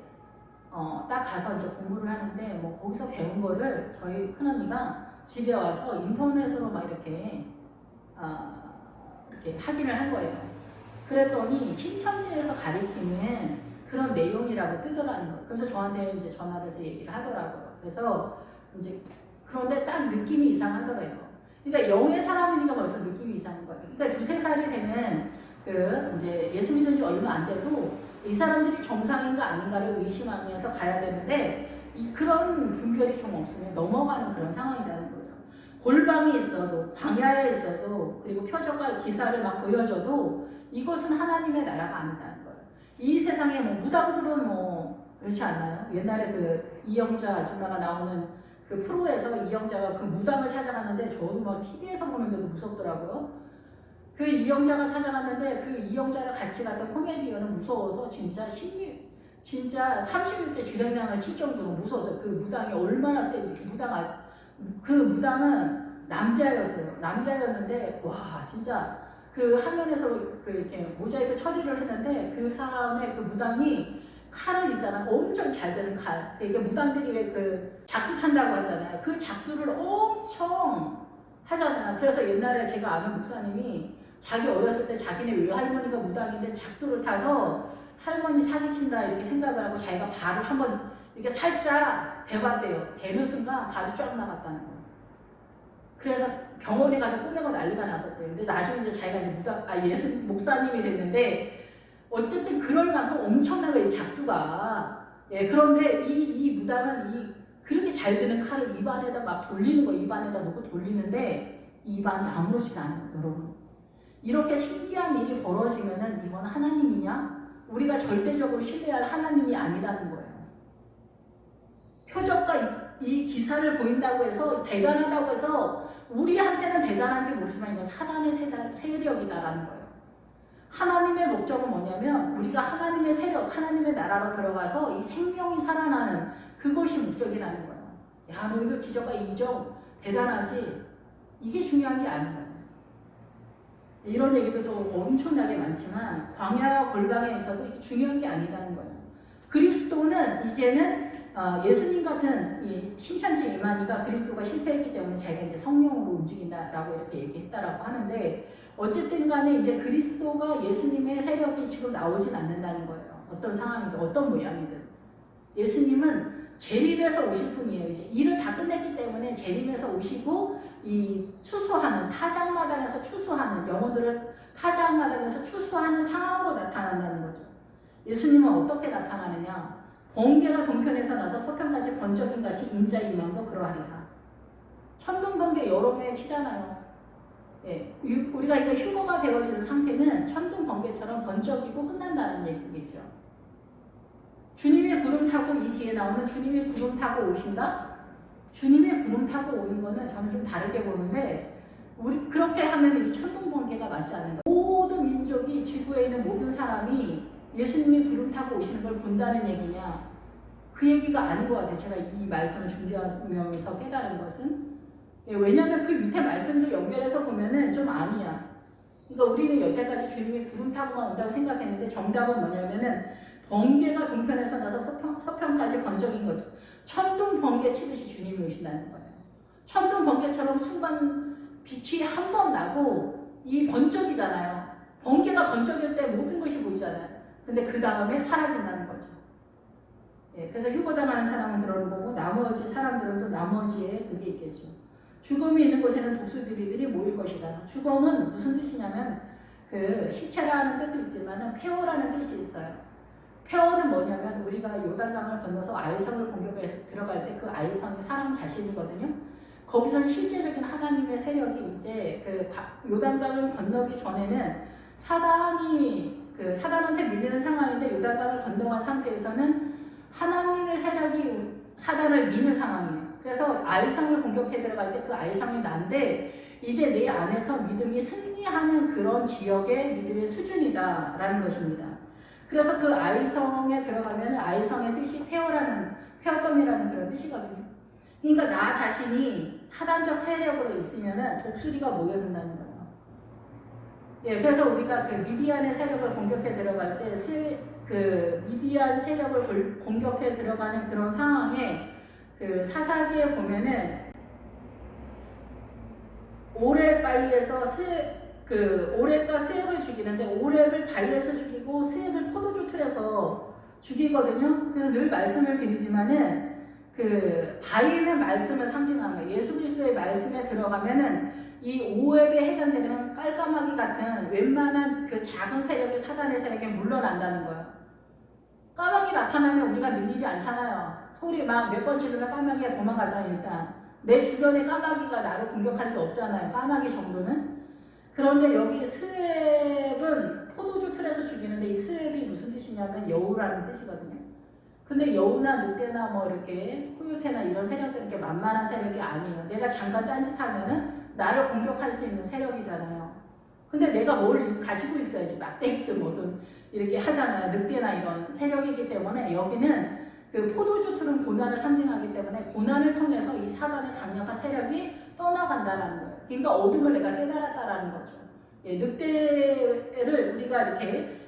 딱 가서 이제 공부를 하는데 뭐 거기서 배운 거를 저희 큰언니가 집에 와서 인터넷으로 막 이렇게 확인을 한 거예요. 그랬더니 신천지에서 가리키는 그런 내용이라고 뜨더라는 거예요. 그래서 저한테 이제 전화를 해서 얘기를 하더라고요. 그래서 이제 그런데 딱 느낌이 이상하더라고요. 그러니까 영의 사람이니까 벌써 느낌이 이상한 거예요. 그러니까 2-3살이 되는 그 이제 예수 믿은 지 얼마 안 돼도 이 사람들이 정상인가 아닌가를 의심하면서 가야 되는데 그런 분별이 좀 없으면 넘어가는 그런 상황이라는 거죠. 골방이 있어도 광야에 있어도 그리고 표적과 기사를 막 보여줘도 이것은 하나님의 나라가 아니다는 거예요. 이 세상에 뭐 무당들은 뭐 그렇지 않나요? 옛날에 그 이영자 아줌마가 나오는 그 프로에서 이영자가 그 무당을 찾아갔는데 저도 막 TV에서 보는데도 무섭더라고요. 그 이영자가 찾아갔는데 그 이영자를 같이 갔던 코미디언은 무서워서 진짜 36개 주량량을 칠 정도로 무서워서 그 무당이 얼마나 세지. 그 무당은 남자였어요. 남자였는데 와 진짜 그 화면에서 그 이렇게 모자이크 처리를 했는데 그 사람의 그 무당이 칼을 있잖아. 엄청 잘 드는 칼. 그러니까 무당들이 왜 그 작두 탄다고 하잖아요. 그 작두를 엄청 하잖아요. 그래서 옛날에 제가 아는 목사님이 자기 어렸을 때 자기네 외할머니가 무당인데 작두를 타서 할머니 사기친다 이렇게 생각을 하고 자기가 발을 한번 이렇게 살짝 대봤대요. 대는 순간 발이 쫙 나갔다는 거예요. 그래서 병원에 가서 꼬매고 난리가 났었대요. 근데 나중에 이제 자기가 이제 예수 목사님이 됐는데 어쨌든 그럴 만큼 엄청나게 이 작두가 그런데 이 무당은 그렇게 잘 드는 칼을 입안에다 막 돌리는 거 입안에다 놓고 돌리는데 이 입안이 아무렇지가 않아요, 여러분. 이렇게 신기한 일이 벌어지면은 이건 하나님이냐? 우리가 절대적으로 신뢰할 하나님이 아니라는 거예요. 표적과 이 기사를 보인다고 해서 대단하다고 해서 우리한테는 대단한지 모르지만 이건 사단의 세력이다라는 거예요. 하나님의 목적은 뭐냐면 우리가 하나님의 세력, 하나님의 나라로 들어가서 이 생명이 살아나는 그것이 목적이라는 거예요. 야, 너희들 기적과 이적 대단하지? 이게 중요한 게 아니에요. 이런 얘기도 엄청나게 많지만 광야와 골방에 있어도 이게 중요한 게 아니라는 거예요. 그리스도는 이제는 예수님 같은 이 신천지 이만희가 그리스도가 실패했기 때문에 자기가 이제 성령으로 움직인다라고 이렇게 얘기했다라고 하는데 어쨌든 간에 이제 그리스도가 예수님의 세력이 지금 나오진 않는다는 거예요. 어떤 상황이든 어떤 모양이든. 예수님은 재림에서 오실 분이에요. 이제 일을 다 끝냈기 때문에 재림에서 오시고 이 추수하는 타작마당에서 추수하는 영혼들을 타작마당에서 추수하는 상황으로 나타난다는 거죠. 예수님은 어떻게 나타나느냐? 번개가 동편에서 나서 서편까지 번쩍임 같이 인자 임함도 그러하리라. 천둥번개 여러 매 치잖아요. 우리가 이거 휴거가 되어지는 상태는 천둥번개처럼 번쩍이고 끝난다는 얘기겠죠. 주님의 구름 타고 이 뒤에 나오는 주님의 구름 타고 오신다? 주님의 구름 타고 오는 거는 저는 좀 다르게 보는데 우리 그렇게 하면 이 천둥번개가 맞지 않는 거예요. 모든 민족이 지구에 있는 모든 사람이 예수님이 구름 타고 오시는 걸 본다는 얘기냐? 그 얘기가 아닌 것 같아요. 제가 이 말씀을 준비하면서 깨달은 것은 왜냐하면 그 밑에 말씀도 연결해서 보면은 좀 아니야. 그러니까 우리는 여태까지 주님이 구름 타고만 온다고 생각했는데 정답은 뭐냐면은 번개가 동편에서 나서 서편까지 번쩍인 거죠. 천둥 번개 치듯이 주님이 오신다는 거예요. 천둥 번개처럼 순간 빛이 한 번 나고 이 번쩍이잖아요. 번개가 번쩍일 때 모든 것이 보이잖아요. 근데 그 다음에 사라진다는 거죠. 그래서 휴거당하는 사람은 그러는 거고 나머지 사람들은 또 나머지에 그게 있겠죠. 죽음이 있는 곳에는 독수리들이 모일 것이다. 죽음은 무슨 뜻이냐면 그 시체라는 뜻도 있지만 폐허라는 뜻이 있어요. 폐허는 뭐냐면 우리가 요단강을 건너서 아이성을 공격에 들어갈 때 그 아이성이 사람 자신이거든요. 거기서는 실제적인 하나님의 세력이 이제 그 요단강을 건너기 전에는 사단한테 밀리는 상황인데 요단강을 건너간 상태에서는 하나님의 세력이 사단을 미는 상황이에요. 그래서 아이성을 공격해 들어갈 때 그 아이성이 난데 이제 내 안에서 믿음이 승리하는 그런 지역의 믿음의 수준이다라는 것입니다. 그래서 그 아이성에 들어가면 아이성의 뜻이 폐허덤이라는 그런 뜻이거든요. 그러니까 나 자신이 사단적 세력으로 있으면은 독수리가 모여든다는 거예요. 그래서 우리가 그 미디안의 세력을 공격해 들어갈 때 그 미디안 세력을 공격해 들어가는 그런 상황에 그 사사기에 보면은 오렙 바위에서 오렙과 스앱을 죽이는데 오렙을 바위에서 죽이고 스앱을 포도주 틀에서 죽이거든요. 그래서 늘 말씀을 드리지만은 그 바위는 말씀을 상징하는 거예요. 예수 그리스도의 말씀에 들어가면은 이 오웹에 해당되는 깔까마귀 같은 웬만한 그 작은 세력이 사단의 세력에 물러난다는 거예요. 까마귀 나타나면 우리가 밀리지 않잖아요. 소리 막 몇 번 지르면 까마귀가 도망가잖아요. 일단 내 주변에 까마귀가 나를 공격할 수 없잖아요. 까마귀 정도는. 그런데 여기 스웹은 포도주 틀에서 죽이는데 이 스웹이 무슨 뜻이냐면 여우라는 뜻이거든요. 근데 여우나 늑대나 뭐 이렇게 코요테나 이런 세력들은 이렇게 만만한 세력이 아니에요. 내가 잠깐 딴짓하면은 나를 공격할 수 있는 세력이잖아요. 근데 내가 뭘 가지고 있어야지. 막대기든 뭐든 이렇게 하잖아요. 늑대나 이런 세력이기 때문에 여기는 그 포도주 틀은 고난을 상징하기 때문에 고난을 통해서 이 사단의 강력한 세력이 떠나간다라는 거예요. 그러니까 어둠을 내가 깨달았다라는 거죠. 예, 늑대를 우리가 이렇게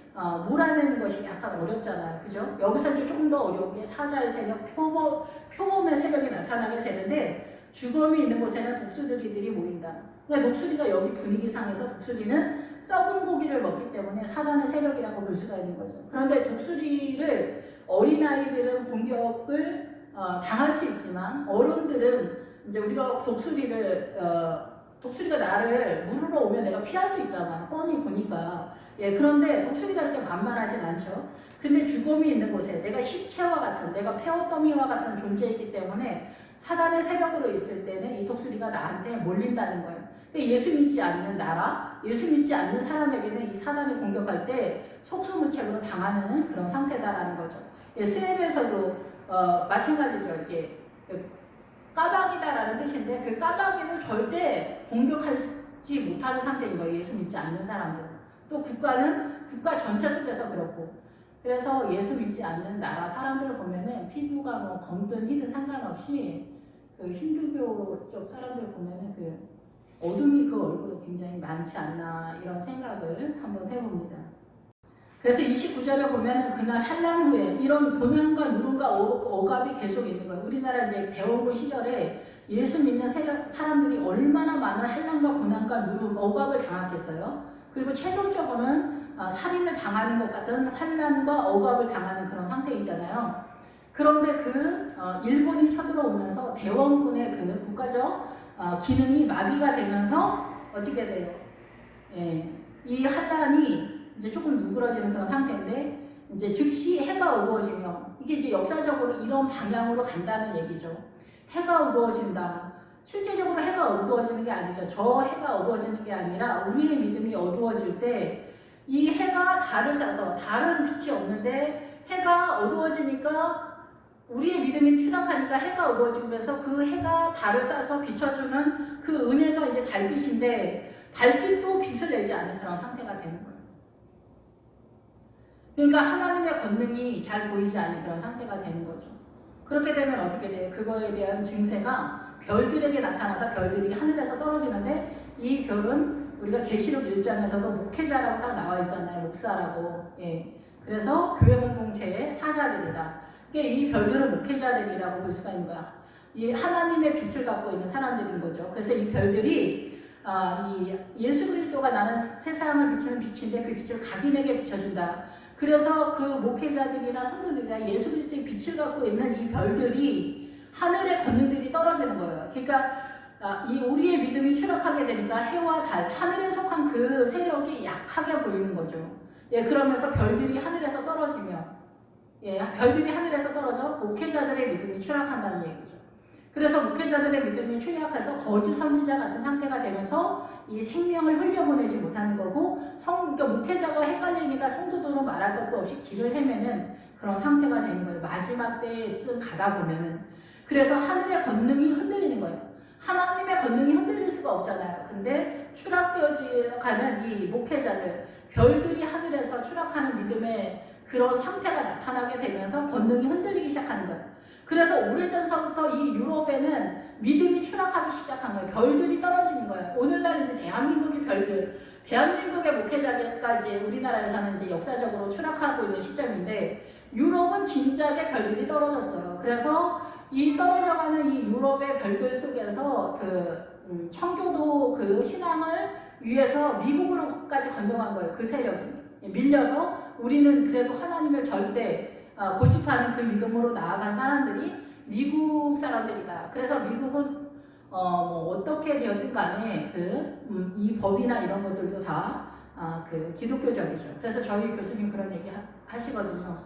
몰아내는 것이 약간 어렵잖아요. 그죠? 여기서 이제 조금 더 어려운 게 사자의 세력, 표범의 세력이 나타나게 되는데 죽음이 있는 곳에는 독수리들이 모인다. 그러니까 독수리가 여기 분위기상에서 독수리는 썩은 고기를 먹기 때문에 사단의 세력이라고 볼 수가 있는 거죠. 그런데 독수리를 어린아이들은 공격을 당할 수 있지만 어른들은 이제 우리가 독수리가 나를 물으러 오면 내가 피할 수 있잖아. 뻔히 보니까. 예, 그런데 독수리가 이렇게 만만하진 않죠. 근데 죽음이 있는 곳에 내가 시체와 같은, 내가 폐허더미와 같은 존재이기 때문에 사단의 세력으로 있을 때는 이 독수리가 나한테 몰린다는 거예요. 그러니까 예수 믿지 않는 나라, 예수 믿지 않는 사람에게는 이 사단이 공격할 때 속수무책으로 당하는 그런 상태다라는 거죠. 예, 스웹에서도 마찬가지죠. 이게 까마귀다라는 뜻인데 그 까마귀는 절대 공격하지 못하는 상태인 거예요. 예수 믿지 않는 사람들은. 또 국가는 국가 전체 속에서 그렇고. 그래서 예수 믿지 않는 나라 사람들을 보면은 피부가 뭐 검든 희든 상관없이 그 힌두교 쪽 사람들 보면은 그 어둠이 그 얼굴에 굉장히 많지 않나 이런 생각을 한번 해봅니다. 그래서 29절에 보면은 그날 환난 후에 이런 고난과 누름과 억압이 계속 있는 거예요. 우리나라 이제 대원군 시절에 예수 믿는 사람들이 얼마나 많은 환난과 고난과 누름, 억압을 당했겠어요. 그리고 최종적으로는 살인을 당하는 것 같은 환난과 억압을 당하는 그런 상태이잖아요. 그런데 일본이 쳐들어오면서 대원군의 그 국가적 기능이 마비가 되면서 어떻게 돼요? 예, 이 환난이 이제 조금 누그러지는 그런 상태인데 이제 즉시 해가 어두워지며 이게 이제 역사적으로 이런 방향으로 간다는 얘기죠. 해가 어두워진다. 실제적으로 해가 어두워지는 게 아니죠. 저 해가 어두워지는 게 아니라 우리의 믿음이 어두워질 때 이 해가 달을 쏴서 달은 빛이 없는데 해가 어두워지니까 우리의 믿음이 추락하니까 해가 어두워지면서 그 해가 달을 쏴서 비춰주는 그 은혜가 이제 달빛인데 달빛도 빛을 내지 않는 그런 상태가 되는 거예요. 그러니까 하나님의 권능이 잘 보이지 않는 그런 상태가 되는 거죠. 그렇게 되면 어떻게 돼요? 그거에 대한 증세가 별들에게 나타나서 별들이 하늘에서 떨어지는데 이 별은 우리가 계시록 1장에서도 목회자라고 딱 나와 있잖아요. 목사라고. 예. 그래서 교회 공동체의 사자들이다. 그러니까 이 별들은 목회자들이라고 볼 수가 있는 거야. 이 하나님의 빛을 갖고 있는 사람들인 거죠. 그래서 이 별들이 이 예수 그리스도가 나는 세상을 비추는 빛인데 그 빛을 각인에게 비춰준다. 그래서 그 목회자들이나 성도들이나 예수 그리스도의 빛을 갖고 있는 이 별들이 하늘의 권능들이 떨어지는 거예요. 그러니까 이 우리의 믿음이 추락하게 되니까 해와 달, 하늘에 속한 그 세력이 약하게 보이는 거죠. 예, 그러면서 별들이 하늘에서 떨어지며, 예, 별들이 하늘에서 떨어져 목회자들의 믿음이 추락한다는 얘기죠. 그래서 목회자들의 믿음이 추락해서 거짓 선지자 같은 상태가 되면서 이 생명을 흘려보내지 못하는 거고, 그러니까 목회자가 헷갈리니까 성도들은 말할 것도 없이 길을 헤매는 그런 상태가 되는 거예요. 마지막 때쯤 가다 보면은. 그래서 하늘의 권능이 흔들리는 거예요. 하나님의 권능이 흔들릴 수가 없잖아요. 근데 추락되어가는 이 목회자들, 별들이 하늘에서 추락하는 믿음의 그런 상태가 나타나게 되면서 권능이 흔들리기 시작하는 거예요. 그래서 오래전서부터 이 유럽에는 믿음이 추락하기 시작한 거예요. 별들이 떨어지는 거예요. 오늘날 이제 대한민국의 별들, 대한민국의 목회자까지 우리나라에서는 이제 역사적으로 추락하고 있는 시점인데 유럽은 진작에 별들이 떨어졌어요. 그래서 이 떨어져가는 이 유럽의 별들 속에서 청교도 그 신앙을 위해서 미국으로까지 건너간 거예요. 그 세력이 밀려서 우리는 그래도 하나님을 절대 고집하는 그 믿음으로 나아간 사람들이 미국 사람들이다. 그래서 미국은 뭐 어떻게 되었든 간에 이 법이나 이런 것들도 다 기독교적이죠. 그래서 저희 교수님 그런 얘기 하시거든요.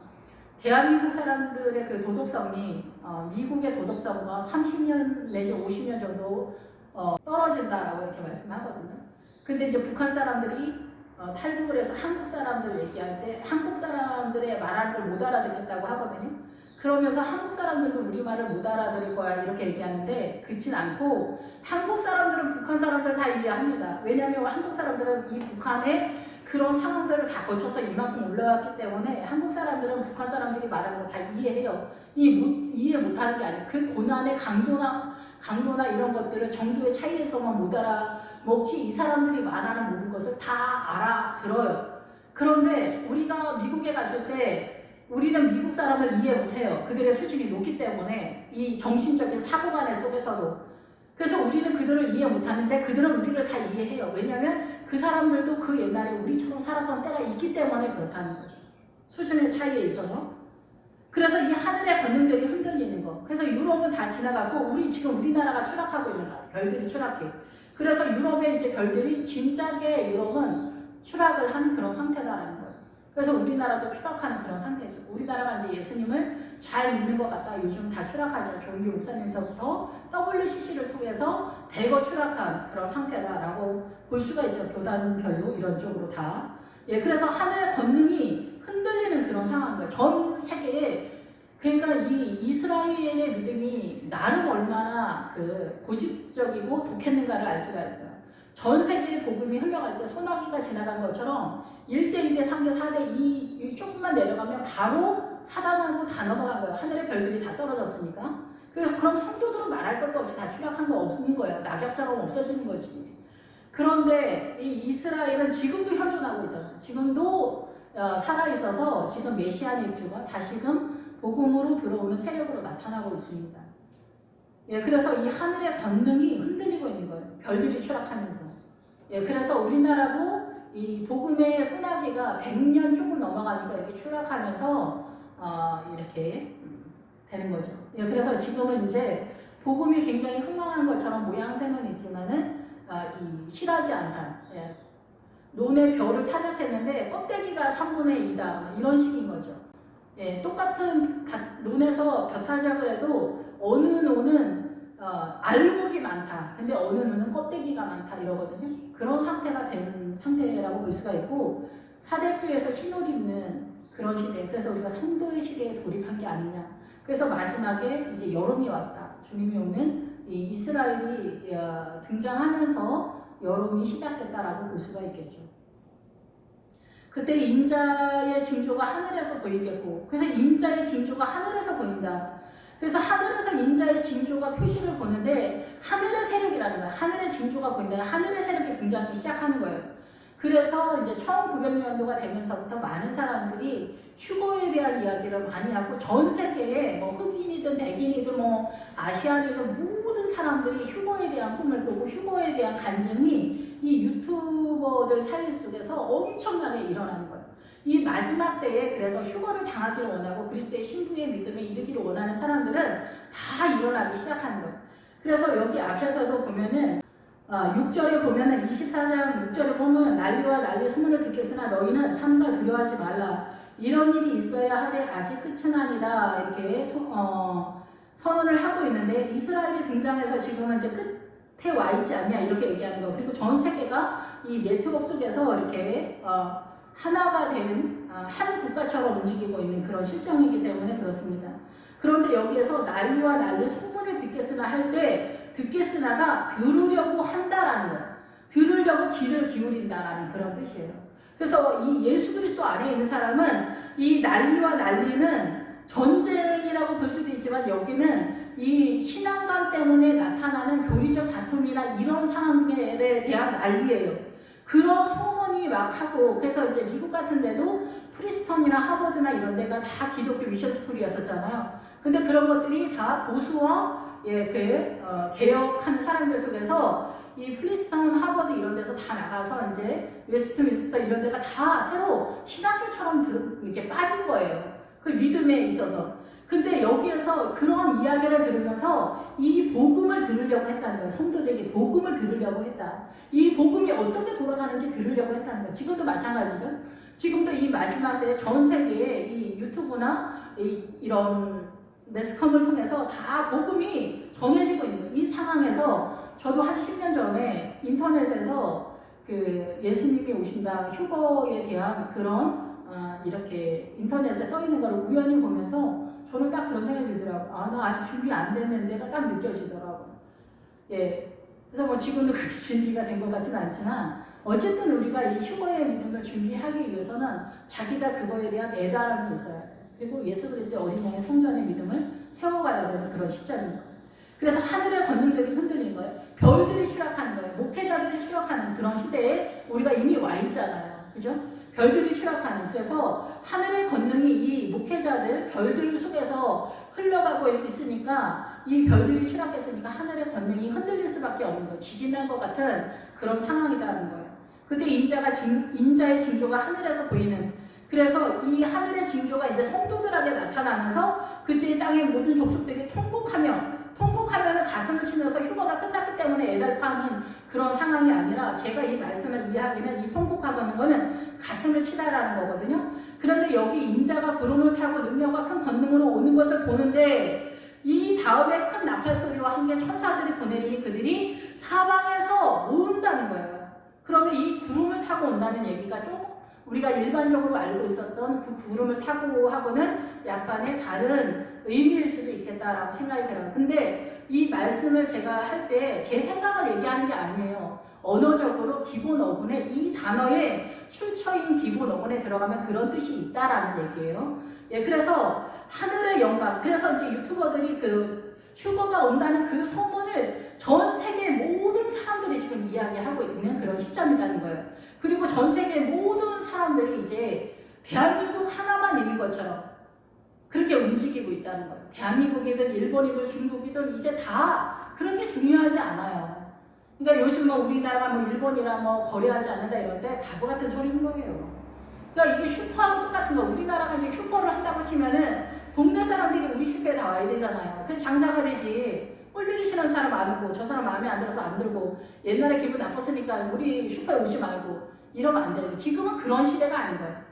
대한민국 사람들의 그 도덕성이 미국의 도덕성과 30년 내지 50년 정도 떨어진다라고 이렇게 말씀하거든요. 근데 이제 북한 사람들이 탈북을 해서 한국 사람들 얘기할 때 한국 사람들의 말하는 걸 못 알아듣겠다고 하거든요. 그러면서 한국 사람들도 우리 말을 못 알아들을 거야 이렇게 얘기하는데 그렇진 않고 한국 사람들은 북한 사람들 다 이해합니다. 왜냐하면 한국 사람들은 이 북한의 그런 상황들을 다 거쳐서 이만큼 올라왔기 때문에 한국 사람들은 북한 사람들이 말하는 거 다 이해해요. 이해 못하는 게 아니에요. 그 고난의 강도나 이런 것들을 정도의 차이에서만 못 알아먹지 이 사람들이 말하는 모든 것을 다 알아들어요. 그런데 우리가 미국에 갔을 때 우리는 미국 사람을 이해 못해요. 그들의 수준이 높기 때문에 이 정신적인 사고관계 속에서도. 그래서 우리는 그들을 이해 못하는데 그들은 우리를 다 이해해요. 왜냐하면 그 사람들도 그 옛날에 우리처럼 살았던 때가 있기 때문에 그렇다는 거죠. 수준의 차이에 있어서. 그래서 이 하늘의 권능들이 흔들리는 거. 그래서 유럽은 다 지나가고 지금 우리나라가 추락하고 있는 거예요. 별들이 추락해. 그래서 유럽의 이제 별들이 진작에 유럽은 추락을 한 그런 상태다라는 거예요. 그래서 우리나라도 추락하는 그런 상태죠. 우리나라가 이제 예수님을 잘 믿는 것 같다. 요즘 다 추락하죠. 조은규 목사님서부터 WCC를 통해서 대거 추락한 그런 상태다라고 볼 수가 있죠. 교단별로 이런 쪽으로 다. 예, 그래서 하늘의 권능이 흔들리는 그런 상황인 거예요. 전 세계에 그러니까 이 이스라엘의 믿음이 나름 얼마나 그 고집적이고 독했는가를 알 수가 있어요. 전 세계의 복음이 흘러갈 때 소나기가 지나간 것처럼 1대, 2대, 3대, 4대, 2 조금만 내려가면 바로 사단하고 다 넘어간 거예요. 하늘의 별들이 다 떨어졌으니까. 그럼 성도들은 말할 것도 없이 다 추락한 거 없는 거예요. 낙엽처럼 없어지는 거지. 그런데 이 이스라엘은 지금도 현존하고 있잖아요. 지금도 살아있어서 지금 메시아 일주가 다시금 복음으로 들어오는 세력으로 나타나고 있습니다. 예, 그래서 이 하늘의 권능이 흔들리고 있는 거예요. 별들이 추락하면서. 예, 그래서 우리나라도 이 복음의 소나기가 100년 조금 넘어가니까 이렇게 추락하면서 이렇게 되는 거죠. 예, 그래서 지금은 이제 복음이 굉장히 흥망한 것처럼 모양새는 있지만은 이 실하지 않다. 예, 논의 벼를 타작했는데 껍데기가 3분의 2다. 이런 식인 거죠. 예, 똑같은 논에서 벼 타작을 해도 어느 논은 알목이 많다. 근데 어느 논은 껍데기가 많다. 이러거든요. 그런 상태가 된 상태라고 볼 수가 있고 사대교회에서 흰옷 입는 그런 시대. 그래서 우리가 성도의 시대에 돌입한 게 아니냐. 그래서 마지막에 이제 여름이 왔다. 주님이 오는 이 이스라엘이 등장하면서 여름이 시작됐다라고 볼 수가 있겠죠. 그때 인자의 징조가 하늘에서 보이겠고, 그래서 인자의 징조가 하늘에서 보인다. 그래서 하늘에서 인자의 징조가 표시를 보는데 하늘의 세력이라는 거예요. 하늘의 징조가 보인다. 하늘의 세력이 등장하기 시작하는 거예요. 그래서 이제 1900년도가 되면서부터 많은 사람들이 휴거에 대한 이야기를 많이 하고 전 세계에 뭐 흑인이든 백인이든 뭐 아시안이든 모든 사람들이 휴거에 대한 꿈을 꾸고 휴거에 대한 간증이 이 유튜버들 사회 속에서 엄청나게 일어나는 거예요. 이 마지막 때에 그래서 휴거를 당하기를 원하고 그리스도의 신부의 믿음에 이르기를 원하는 사람들은 다 일어나기 시작하는 거예요. 그래서 여기 앞에서도 보면은 6절에 보면은 24장 6절에 보면 난리와 난리 소문을 듣겠으나 너희는 삼가 두려워하지 말라. 이런 일이 있어야 하되 아직 끝은 아니다. 이렇게 선언을 하고 있는데 이스라엘이 등장해서 지금은 이제 끝에 와 있지 않냐 이렇게 얘기하는 거. 그리고 전 세계가 이 네트워크 속에서 이렇게 하나가 된 한 국가처럼 움직이고 있는 그런 실정이기 때문에 그렇습니다. 그런데 여기에서 난리와 난리 소문을 듣겠으나 할 때 듣겠으나가 들으려고 한다라는 거예요. 들으려고 귀를 기울인다라는 그런 뜻이에요. 그래서 이 예수 그리스도 안에 있는 사람은 이 난리와 난리는 전쟁이라고 볼 수도 있지만 여기는 이 신앙관 때문에 나타나는 교리적 다툼이나 이런 상황들에 대한 난리예요. 그런 소문이 막 하고 그래서 이제 미국 같은 데도 프리스턴이나 하버드나 이런 데가 다 기독교 미션 스쿨이었었잖아요. 근데 그런 것들이 다 보수와 개혁하는 사람들 속에서 이 프리스턴, 하버드 이런 데서 다 나가서 이제 웨스트민스터 이런 데가 다 새로 신학교처럼 이렇게 빠진 거예요. 그 믿음에 있어서. 근데 여기에서 그런 이야기를 들으면서 이 복음을 들으려고 했다는 거예요. 성도들이 복음을 들으려고 했다. 이 복음이 어떻게 돌아가는지 들으려고 했다는 거예요. 지금도 마찬가지죠. 지금도 이 마지막 세에 전 세계에 이 유튜브나 이런 매스컴을 통해서 다 복음이 전해지고 있는 이 상황에서 저도 한 10년 전에 인터넷에서 그 예수님이 오신다 휴거에 대한 그런 이렇게 인터넷에 떠 있는 걸 우연히 보면서 저는 딱 그런 생각이 들더라고요. 아, 나 아직 준비 안 됐는데가 딱 느껴지더라고요. 예. 그래서 뭐 지금도 그렇게 준비가 된 것 같지는 않지만 어쨌든 우리가 이 휴거의 믿음을 준비하기 위해서는 자기가 그거에 대한 애달함이 있어야 돼요. 그리고 예수 그리스도의 어린 양의 성전의 믿음을 세워가야 되는 그런 시점인 거예요. 그래서 하늘의 권능들이 흔들린 거예요. 별들이 추락하는 거예요. 목회자들이 추락하는 그런 시대에 우리가 이미 와 있잖아요. 그죠? 별들이 추락하는. 그래서 하늘의 권능이 이 목회자들, 별들 속에서 흘러가고 있으니까 이 별들이 추락했으니까 하늘의 권능이 흔들릴 수밖에 없는 거예요. 지진난 것 같은 그런 상황이라는 거예요. 그때 인자의 징조가 하늘에서 보이는. 그래서 이 하늘의 징조가 이제 성도들에게 나타나면서 그때 땅의 모든 족속들이 통곡하면 가슴을 치면서 휴거가 끝났기 때문에 애달파하는 그런 상황이 아니라 제가 이 말씀을 이해하기는 이 통곡하는 거는 가슴을 치다라는 거거든요. 그런데 여기 인자가 구름을 타고 능력과 큰 권능으로 오는 것을 보는데 이 다음에 큰 나팔 소리와 함께 천사들이 보내리니 그들이 사방에서 모은다는 거예요. 그러면 이 구름을 타고 온다는 얘기가 좀 우리가 일반적으로 알고 있었던 그 구름을 타고 하고는 약간의 다른 의미일 수도 있겠다라고 생각이 들어요. 근데 이 말씀을 제가 할 때 제 생각을 얘기하는 게 아니에요. 언어적으로 기본 어근에 이 단어의 출처인 기본 어근에 들어가면 그런 뜻이 있다라는 얘기예요. 예, 그래서 하늘의 영광. 그래서 이제 유튜버들이 그 휴거가 온다는 그 소문을 전 세계 모든 사람들이 지금 이야기하고 있는 그런 시점이라는 거예요. 그리고 전 세계 모든 사람들이 이제 대한민국 하나만 있는 것처럼 그렇게 움직이고 있다는 거예요. 대한민국이든 일본이든 중국이든 이제 다 그런 게 중요하지 않아요. 그러니까 요즘 뭐 우리나라가 뭐 일본이랑 뭐 거래하지 않는다 이럴 때 바보 같은 소리인 거예요. 그러니까 이게 슈퍼하고 똑같은 거. 우리나라가 이제 슈퍼를 한다고 치면은 동네 사람들이 우리 슈퍼에 다 와야 되잖아요. 그래서 장사가 되지. 꼴보기 싫은 사람 안 오고 저 사람 마음에 안 들어서 안 들고 옛날에 기분 나빴으니까 우리 슈퍼에 오지 말고 이러면 안 돼요. 지금은 그런 시대가 아닌 거예요.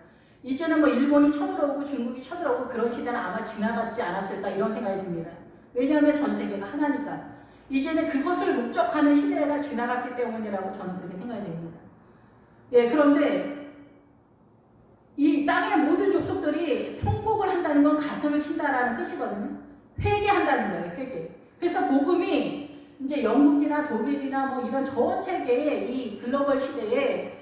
이제는 뭐 일본이 쳐들어오고 중국이 쳐들어오고 그런 시대는 아마 지나갔지 않았을까 이런 생각이 듭니다. 왜냐하면 전 세계가 하나니까. 이제는 그것을 목적하는 시대가 지나갔기 때문이라고 저는 그렇게 생각이 됩니다. 예, 그런데 이 땅의 모든 족속들이 통곡을 한다는 건 가슴을 친다라는 뜻이거든요. 회개한다는 거예요, 회개. 그래서 복음이 이제 영국이나 독일이나 뭐 이런 전 세계의 이 글로벌 시대에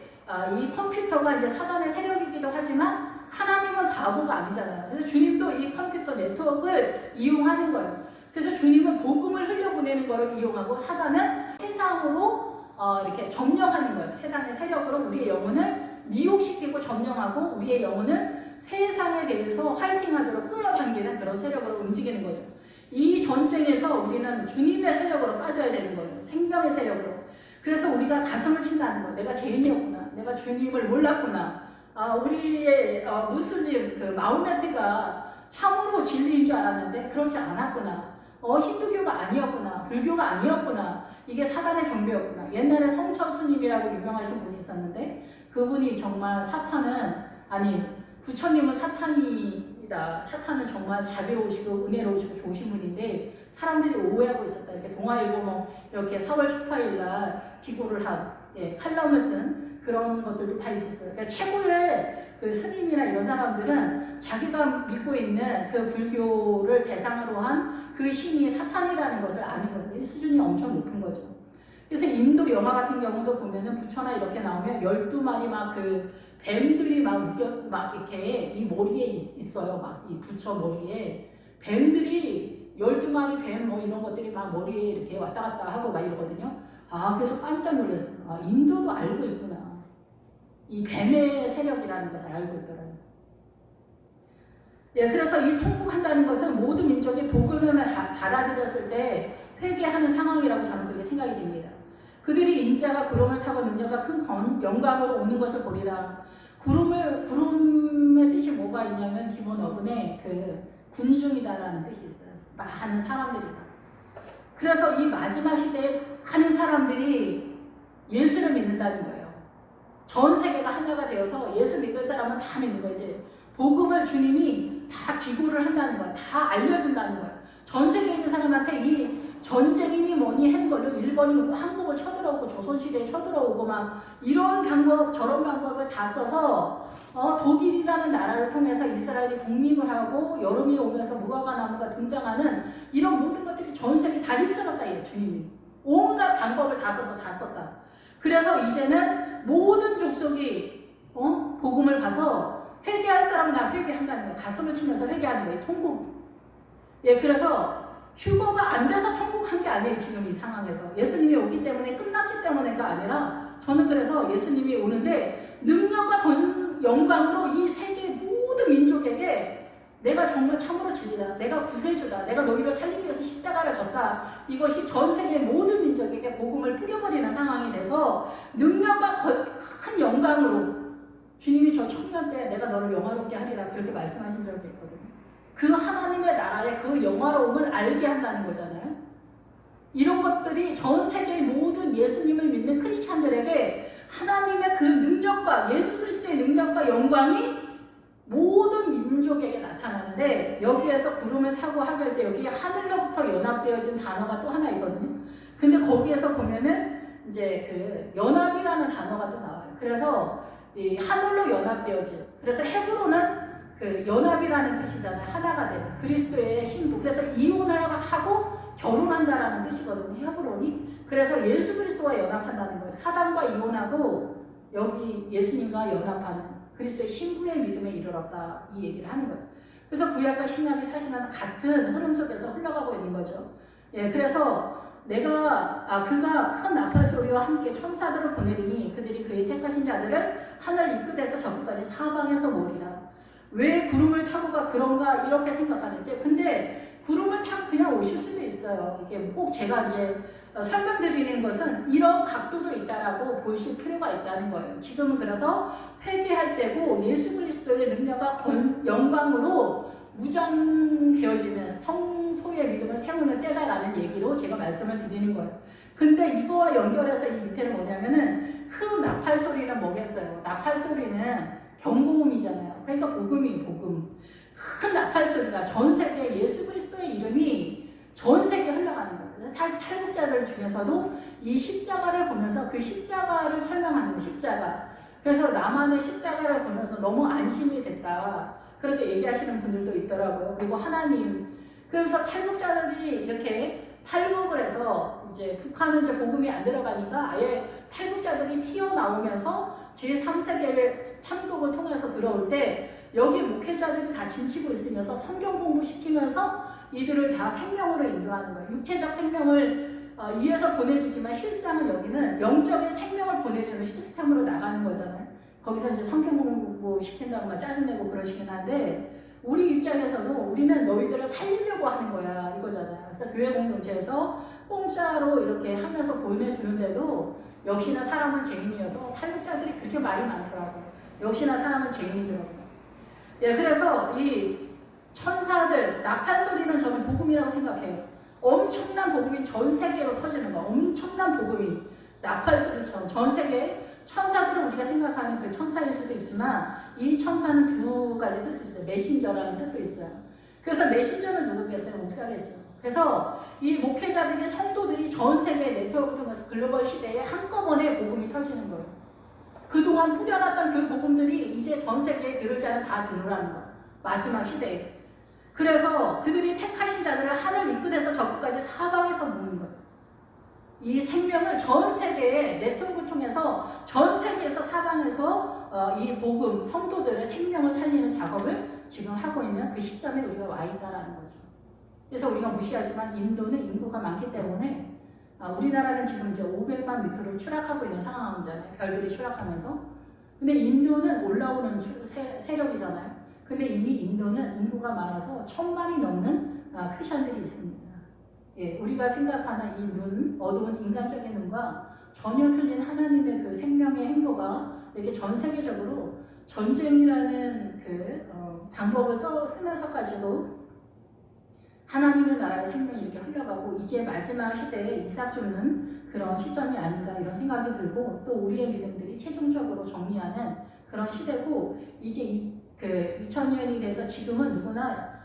이 컴퓨터가 이제 사단의 세력이기도 하지만 하나님은 바보가 아니잖아요. 그래서 주님도 이 컴퓨터 네트워크를 이용하는 거예요. 그래서 주님은 복음을 흘려보내는 것을 이용하고 사단은 세상으로 이렇게 점령하는 거예요. 세상의 세력으로 우리의 영혼을 미혹시키고 점령하고 우리의 영혼을 세상에 대해서 화이팅하도록 끌어당기는 그런 세력으로 움직이는 거죠. 이 전쟁에서 우리는 주님의 세력으로 빠져야 되는 거예요. 생명의 세력으로. 그래서 우리가 가슴을 친다는 거. 내가 죄인이었구나. 내가 주님을 몰랐구나. 우리의 무슬림 그 마호메트가 참으로 진리인 줄 알았는데 그렇지 않았구나. 힌두교가 아니었구나. 불교가 아니었구나. 이게 사단의 종교였구나. 옛날에 성철 스님이라고 유명하신 분이 있었는데 그분이 정말 부처님은 사탄이다. 사탄은 정말 자비로우시고 은혜로우시고 좋으신 분인데 사람들이 오해하고 있었다. 이렇게 동아일보 뭐 이렇게 4월 초파일 날 기고를 한 칼럼을 쓴 그런 것들도 다 있었어요. 그러니까 최고의 그 스님이나 이런 사람들은 자기가 믿고 있는 그 불교를 대상으로 한 그 신이 사탄이라는 것을 아는 거예요. 수준이 엄청 높은 거죠. 그래서 인도 영화 같은 경우도 보면은 부처나 이렇게 나오면 12마리 막 그 뱀들이 막 이렇게 이 머리에 있어요. 막 이 부처 머리에 뱀들이 12마리 뱀 뭐 이런 것들이 막 머리에 이렇게 왔다 갔다 하고 막 이러거든요. 그래서 깜짝 놀랐어요. 인도도 알고 있구나. 이 뱀의 세력이라는 것을 알고 있더라고요. 예, 그래서 이 통곡한다는 것은 모든 민족이 복음을 받아들였을 때 회개하는 상황이라고 저는 그렇게 생각이 됩니다. 그들이 인자가 구름을 타고 능력과 큰 영광으로 오는 것을 보리라. 구름의 뜻이 뭐가 있냐면 기본 어근에 그 군중이다라는 뜻이 있어요. 많은 사람들이다. 그래서 이 마지막 시대에 많은 사람들이 예수를 믿는다는 거예요. 전 세계가 하나가 되어서 예수 믿을 사람은 다 믿는 거예요. 이제 복음을 주님이 다 기고를 한다는 거야. 다 알려준다는 거야. 전 세계에 있는 사람한테 이 전쟁이니 뭐니 하는 걸로 일본이 한국을 쳐들어오고 조선시대에 쳐들어오고 막 이런 방법 저런 방법을 다 써서 독일이라는 나라를 통해서 이스라엘이 독립을 하고 여름이 오면서 무화과 나무가 등장하는 이런 모든 것들이 전 세계 다 휩쓸었다 이래 주님이. 온갖 방법을 다 써서 다 썼다. 그래서 이제는 모든 족속이 복음을 봐서 회개할 사람은 다 회개한다는 거예요. 가슴을 치면서 회개하는 거예요. 통곡. 예, 그래서 휴거가 안 돼서 통곡한 게 아니에요. 지금 이 상황에서. 예수님이 오기 때문에 끝났기 때문에가 아니라 저는 그래서 예수님이 오는데 능력과 영광으로 이 세계 모든 민족에게 내가 정말 참으로 진리다. 내가 구세주다. 내가 너희를 살리기 위해서 십자가를 졌다. 이것이 전 세계 모든 민족에게 복음을 뿌려버리는 상황이 돼서 능력과 큰 영광으로 주님이 저 청년 때 내가 너를 영화롭게 하리라 그렇게 말씀하신 적이 있거든요. 그 하나님의 나라의 그 영화로움을 알게 한다는 거잖아요. 이런 것들이 전 세계의 모든 예수님을 믿는 크리스찬들에게 하나님의 그 능력과 예수 그리스도의 능력과 영광이 모든 민족에게 나타나는데 여기에서 구름을 타고 하게 할 때 여기 하늘로부터 연합되어진 단어가 또 하나 있거든요. 근데 거기에서 보면은 이제 그 연합이라는 단어가 또 나와요. 그래서 이 하늘로 연합되어진 그래서 헤브론은 그 연합이라는 뜻이잖아요. 하나가 되는 그리스도의 신부. 그래서 이혼하고 결혼한다라는 뜻이거든요. 헤브론이. 그래서 예수 그리스도와 연합한다는 거예요. 사단과 이혼하고 여기 예수님과 연합하는 그리스도의 신부의 믿음에 이르렀다 이 얘기를 하는 거예요. 그래서 구약과 신약이 사실은 같은 흐름 속에서 흘러가고 있는 거죠. 예, 그래서 그가 큰 나팔 소리와 함께 천사들을 보내리니 그들이 그의 택하신 자들을 하늘 이 끝에서 저 끝까지 사방에서 모으리라. 왜 구름을 타고가 그런가 이렇게 생각하는지. 근데 구름을 타고 그냥 오실 수도 있어요. 이게 꼭 제가 이제 설명드리는 것은 이런 각도도 있다라고 보실 필요가 있다는 거예요. 지금은 그래서 회개할 때고 예수 그리스도의 능력과 영광으로 무장되어지는 성소의 믿음을 세우는 때다라는 얘기로 제가 말씀을 드리는 거예요. 근데 이거와 연결해서 이 밑에는 뭐냐면은 큰 나팔 소리는 뭐겠어요? 나팔 소리는 경고음이잖아요. 그러니까 복음. 큰 나팔 소리가 전 세계 예수 그리스도의 이름이 전 세계에 흘러가는 거예요. 탈북자들 중에서도 이 십자가를 보면서 그 십자가를 설명하는 거예요. 십자가. 그래서 나만의 십자가를 보면서 너무 안심이 됐다. 그렇게 얘기하시는 분들도 있더라고요. 그리고 하나님. 그래서 탈북자들이 이렇게 탈북을 해서 이제 북한은 이제 복음이 안 들어가니까 아예 탈북자들이 튀어나오면서 제3세계를 삼국을 통해서 들어올 때 여기 목회자들이 다 진치고 있으면서 성경 공부시키면서 이들을 다 생명으로 인도하는 거예요. 육체적 생명을 위해서 보내주지만 실상은 여기는 영적인 생명을 보내주는 시스템으로 나가는 거잖아요. 거기서 이제 성경 공부시킨다고 막 짜증내고 그러시긴 한데 우리 입장에서도 우리는 너희들을 살리려고 하는 거야 이거잖아요. 그래서 교회 공동체에서 공짜로 이렇게 하면서 보내주는데도 역시나 사람은 죄인이어서 탈북자들이 그렇게 말이 많더라고요. 역시나 사람은 죄인이더라고요. 예, 그래서 이 천사들, 나팔 소리는 저는 복음이라고 생각해요. 엄청난 복음이 전 세계로 터지는 거. 엄청난 복음이 나팔 소리처럼 전 세계 천사들은 우리가 생각하는 그 천사일 수도 있지만 이 천사는 두 가지 뜻이 있어요. 메신저라는 뜻도 있어요. 그래서 메신저는 누구겠어요? 목사겠죠. 그래서 이 목회자들이 성도들이 전 세계 네트워크를 통해서 글로벌 시대에 한꺼번에 복음이 터지는 거예요. 그동안 뿌려놨던 그 복음들이 이제 전 세계에 들을 자는 다 들으라는 거예요. 마지막 시대에. 그래서 그들이 택하신 자들을 하늘 이 끝에서 저 끝까지 사방에서 모으는 거예요. 이 생명을 전 세계의 네트워크를 통해서 전 세계에서 사방에서 이 복음, 성도들의 생명을 살리는 작업을 지금 하고 있는 그 시점에 우리가 와 있다라는 거죠. 그래서 우리가 무시하지만 인도는 인구가 많기 때문에 우리나라는 지금 이제 500만 밑으로 추락하고 있는 상황이잖아요. 별들이 추락하면서. 근데 인도는 올라오는 세력이잖아요. 근데 이미 인도는 인구가 많아서 1000만이 넘는 크리스천들이 있습니다. 예, 우리가 생각하는 이 눈, 어두운 인간적인 눈과 전혀 틀린 하나님의 그 생명의 행보가 이렇게 전 세계적으로 전쟁이라는 그 방법을 쓰면서까지도 하나님의 나라의 생명이 이렇게 흘러가고 이제 마지막 시대에 이삭 줍는 그런 시점이 아닌가 이런 생각이 들고 또 우리의 믿음들이 최종적으로 정리하는 그런 시대고 이제 2000년이 돼서 지금은 누구나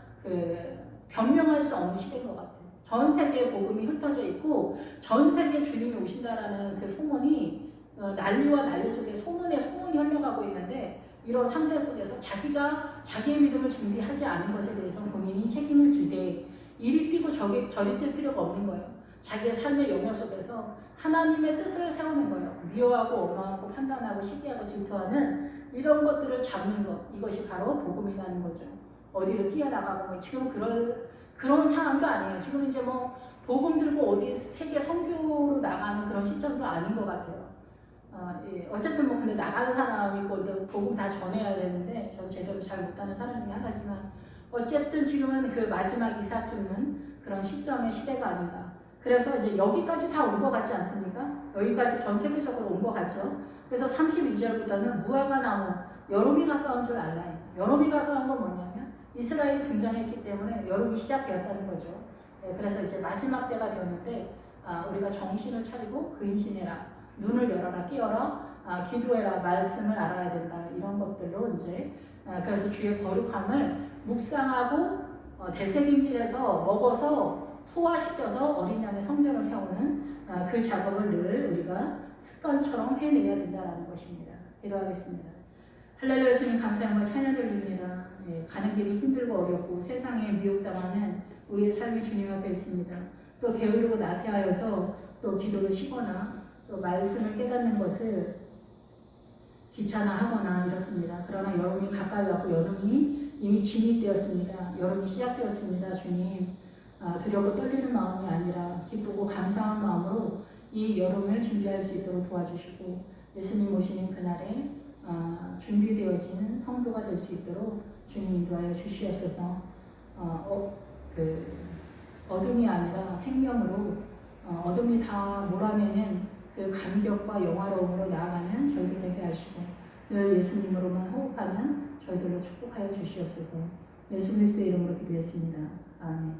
변명할 수 없는 시대인 것 같아요. 전 세계에 복음이 흩어져 있고 전 세계에 주님이 오신다라는 그 소문이 난리와 난리 속에 소문에 소문이 흘러가고 있는데 이런 상태 속에서 자기가 자기의 믿음을 준비하지 않은 것에 대해서 본인이 책임을 지되 이리 뛰고 저리 뛸 필요가 없는 거예요. 자기의 삶의 영역 속에서 하나님의 뜻을 세우는 거예요. 미워하고 원망하고 판단하고 시기하고 질투하는 이런 것들을 잡는 것, 이것이 바로 복음이라는 거죠. 어디로 뛰어나가고 지금 그런 상황도 아니에요. 지금 이제 뭐 복음 들고 어디 세계 선교로 나가는 그런 시점도 아닌 것 같아요. 예. 어쨌든 뭐 근데 나가는 사람이 있고 복음 다 전해야 되는데 저 제대로 잘 못하는 사람 중에 하나지만 어쨌든 지금은 그 마지막 이삭 죽는 그런 시점의 시대가 아닌가. 그래서 이제 여기까지 다 온 것 같지 않습니까? 여기까지 전 세계적으로 온 것 같죠. 그래서 32절부터는 무화과 나무 여름이 가까운 줄 알라요. 여름이 가까운 건 뭐냐면 이스라엘이 등장했기 때문에 여름이 시작되었다는 거죠. 예, 그래서 이제 마지막 때가 되었는데 우리가 정신을 차리고 근신해라. 눈을 열어라, 깨어라, 기도해라, 말씀을 알아야 된다. 이런 것들로 이제 그래서 주의 거룩함을 묵상하고 되새김질해서 먹어서 소화시켜서 어린 양의 성전을 세우는 그 작업을 늘 우리가 습관처럼 해내야 된다는 것입니다. 기도하겠습니다. 할렐루야. 주님 감사함과 찬양 드립니다. 예, 가는 길이 힘들고 어렵고 세상에 미혹당하는 우리의 삶이 주님 앞에 있습니다. 또 게으르고 나태하여서 또 기도를 쉬거나 또 말씀을 깨닫는 것을 귀찮아하거나 이렇습니다. 그러나 여름이 가까이 왔고 여름이 이미 진입되었습니다. 여름이 시작되었습니다. 주님, 두렵고 떨리는 마음이 아니라 기쁘고 감사한 마음으로 이 여름을 준비할 수 있도록 도와주시고 예수님 오시는 그날에 준비되어지는 성도가 될 수 있도록 주님 인도하여 주시옵소서. 어둠이 아니라 생명으로 어둠이 다 몰아내는 그 감격과 영화로움으로 나아가는 저희들 되게 하시고 늘 예수님으로만 호흡하는 저희들로 축복하여 주시옵소서. 예수 그리스도의 이름으로 기도했습니다. 아멘.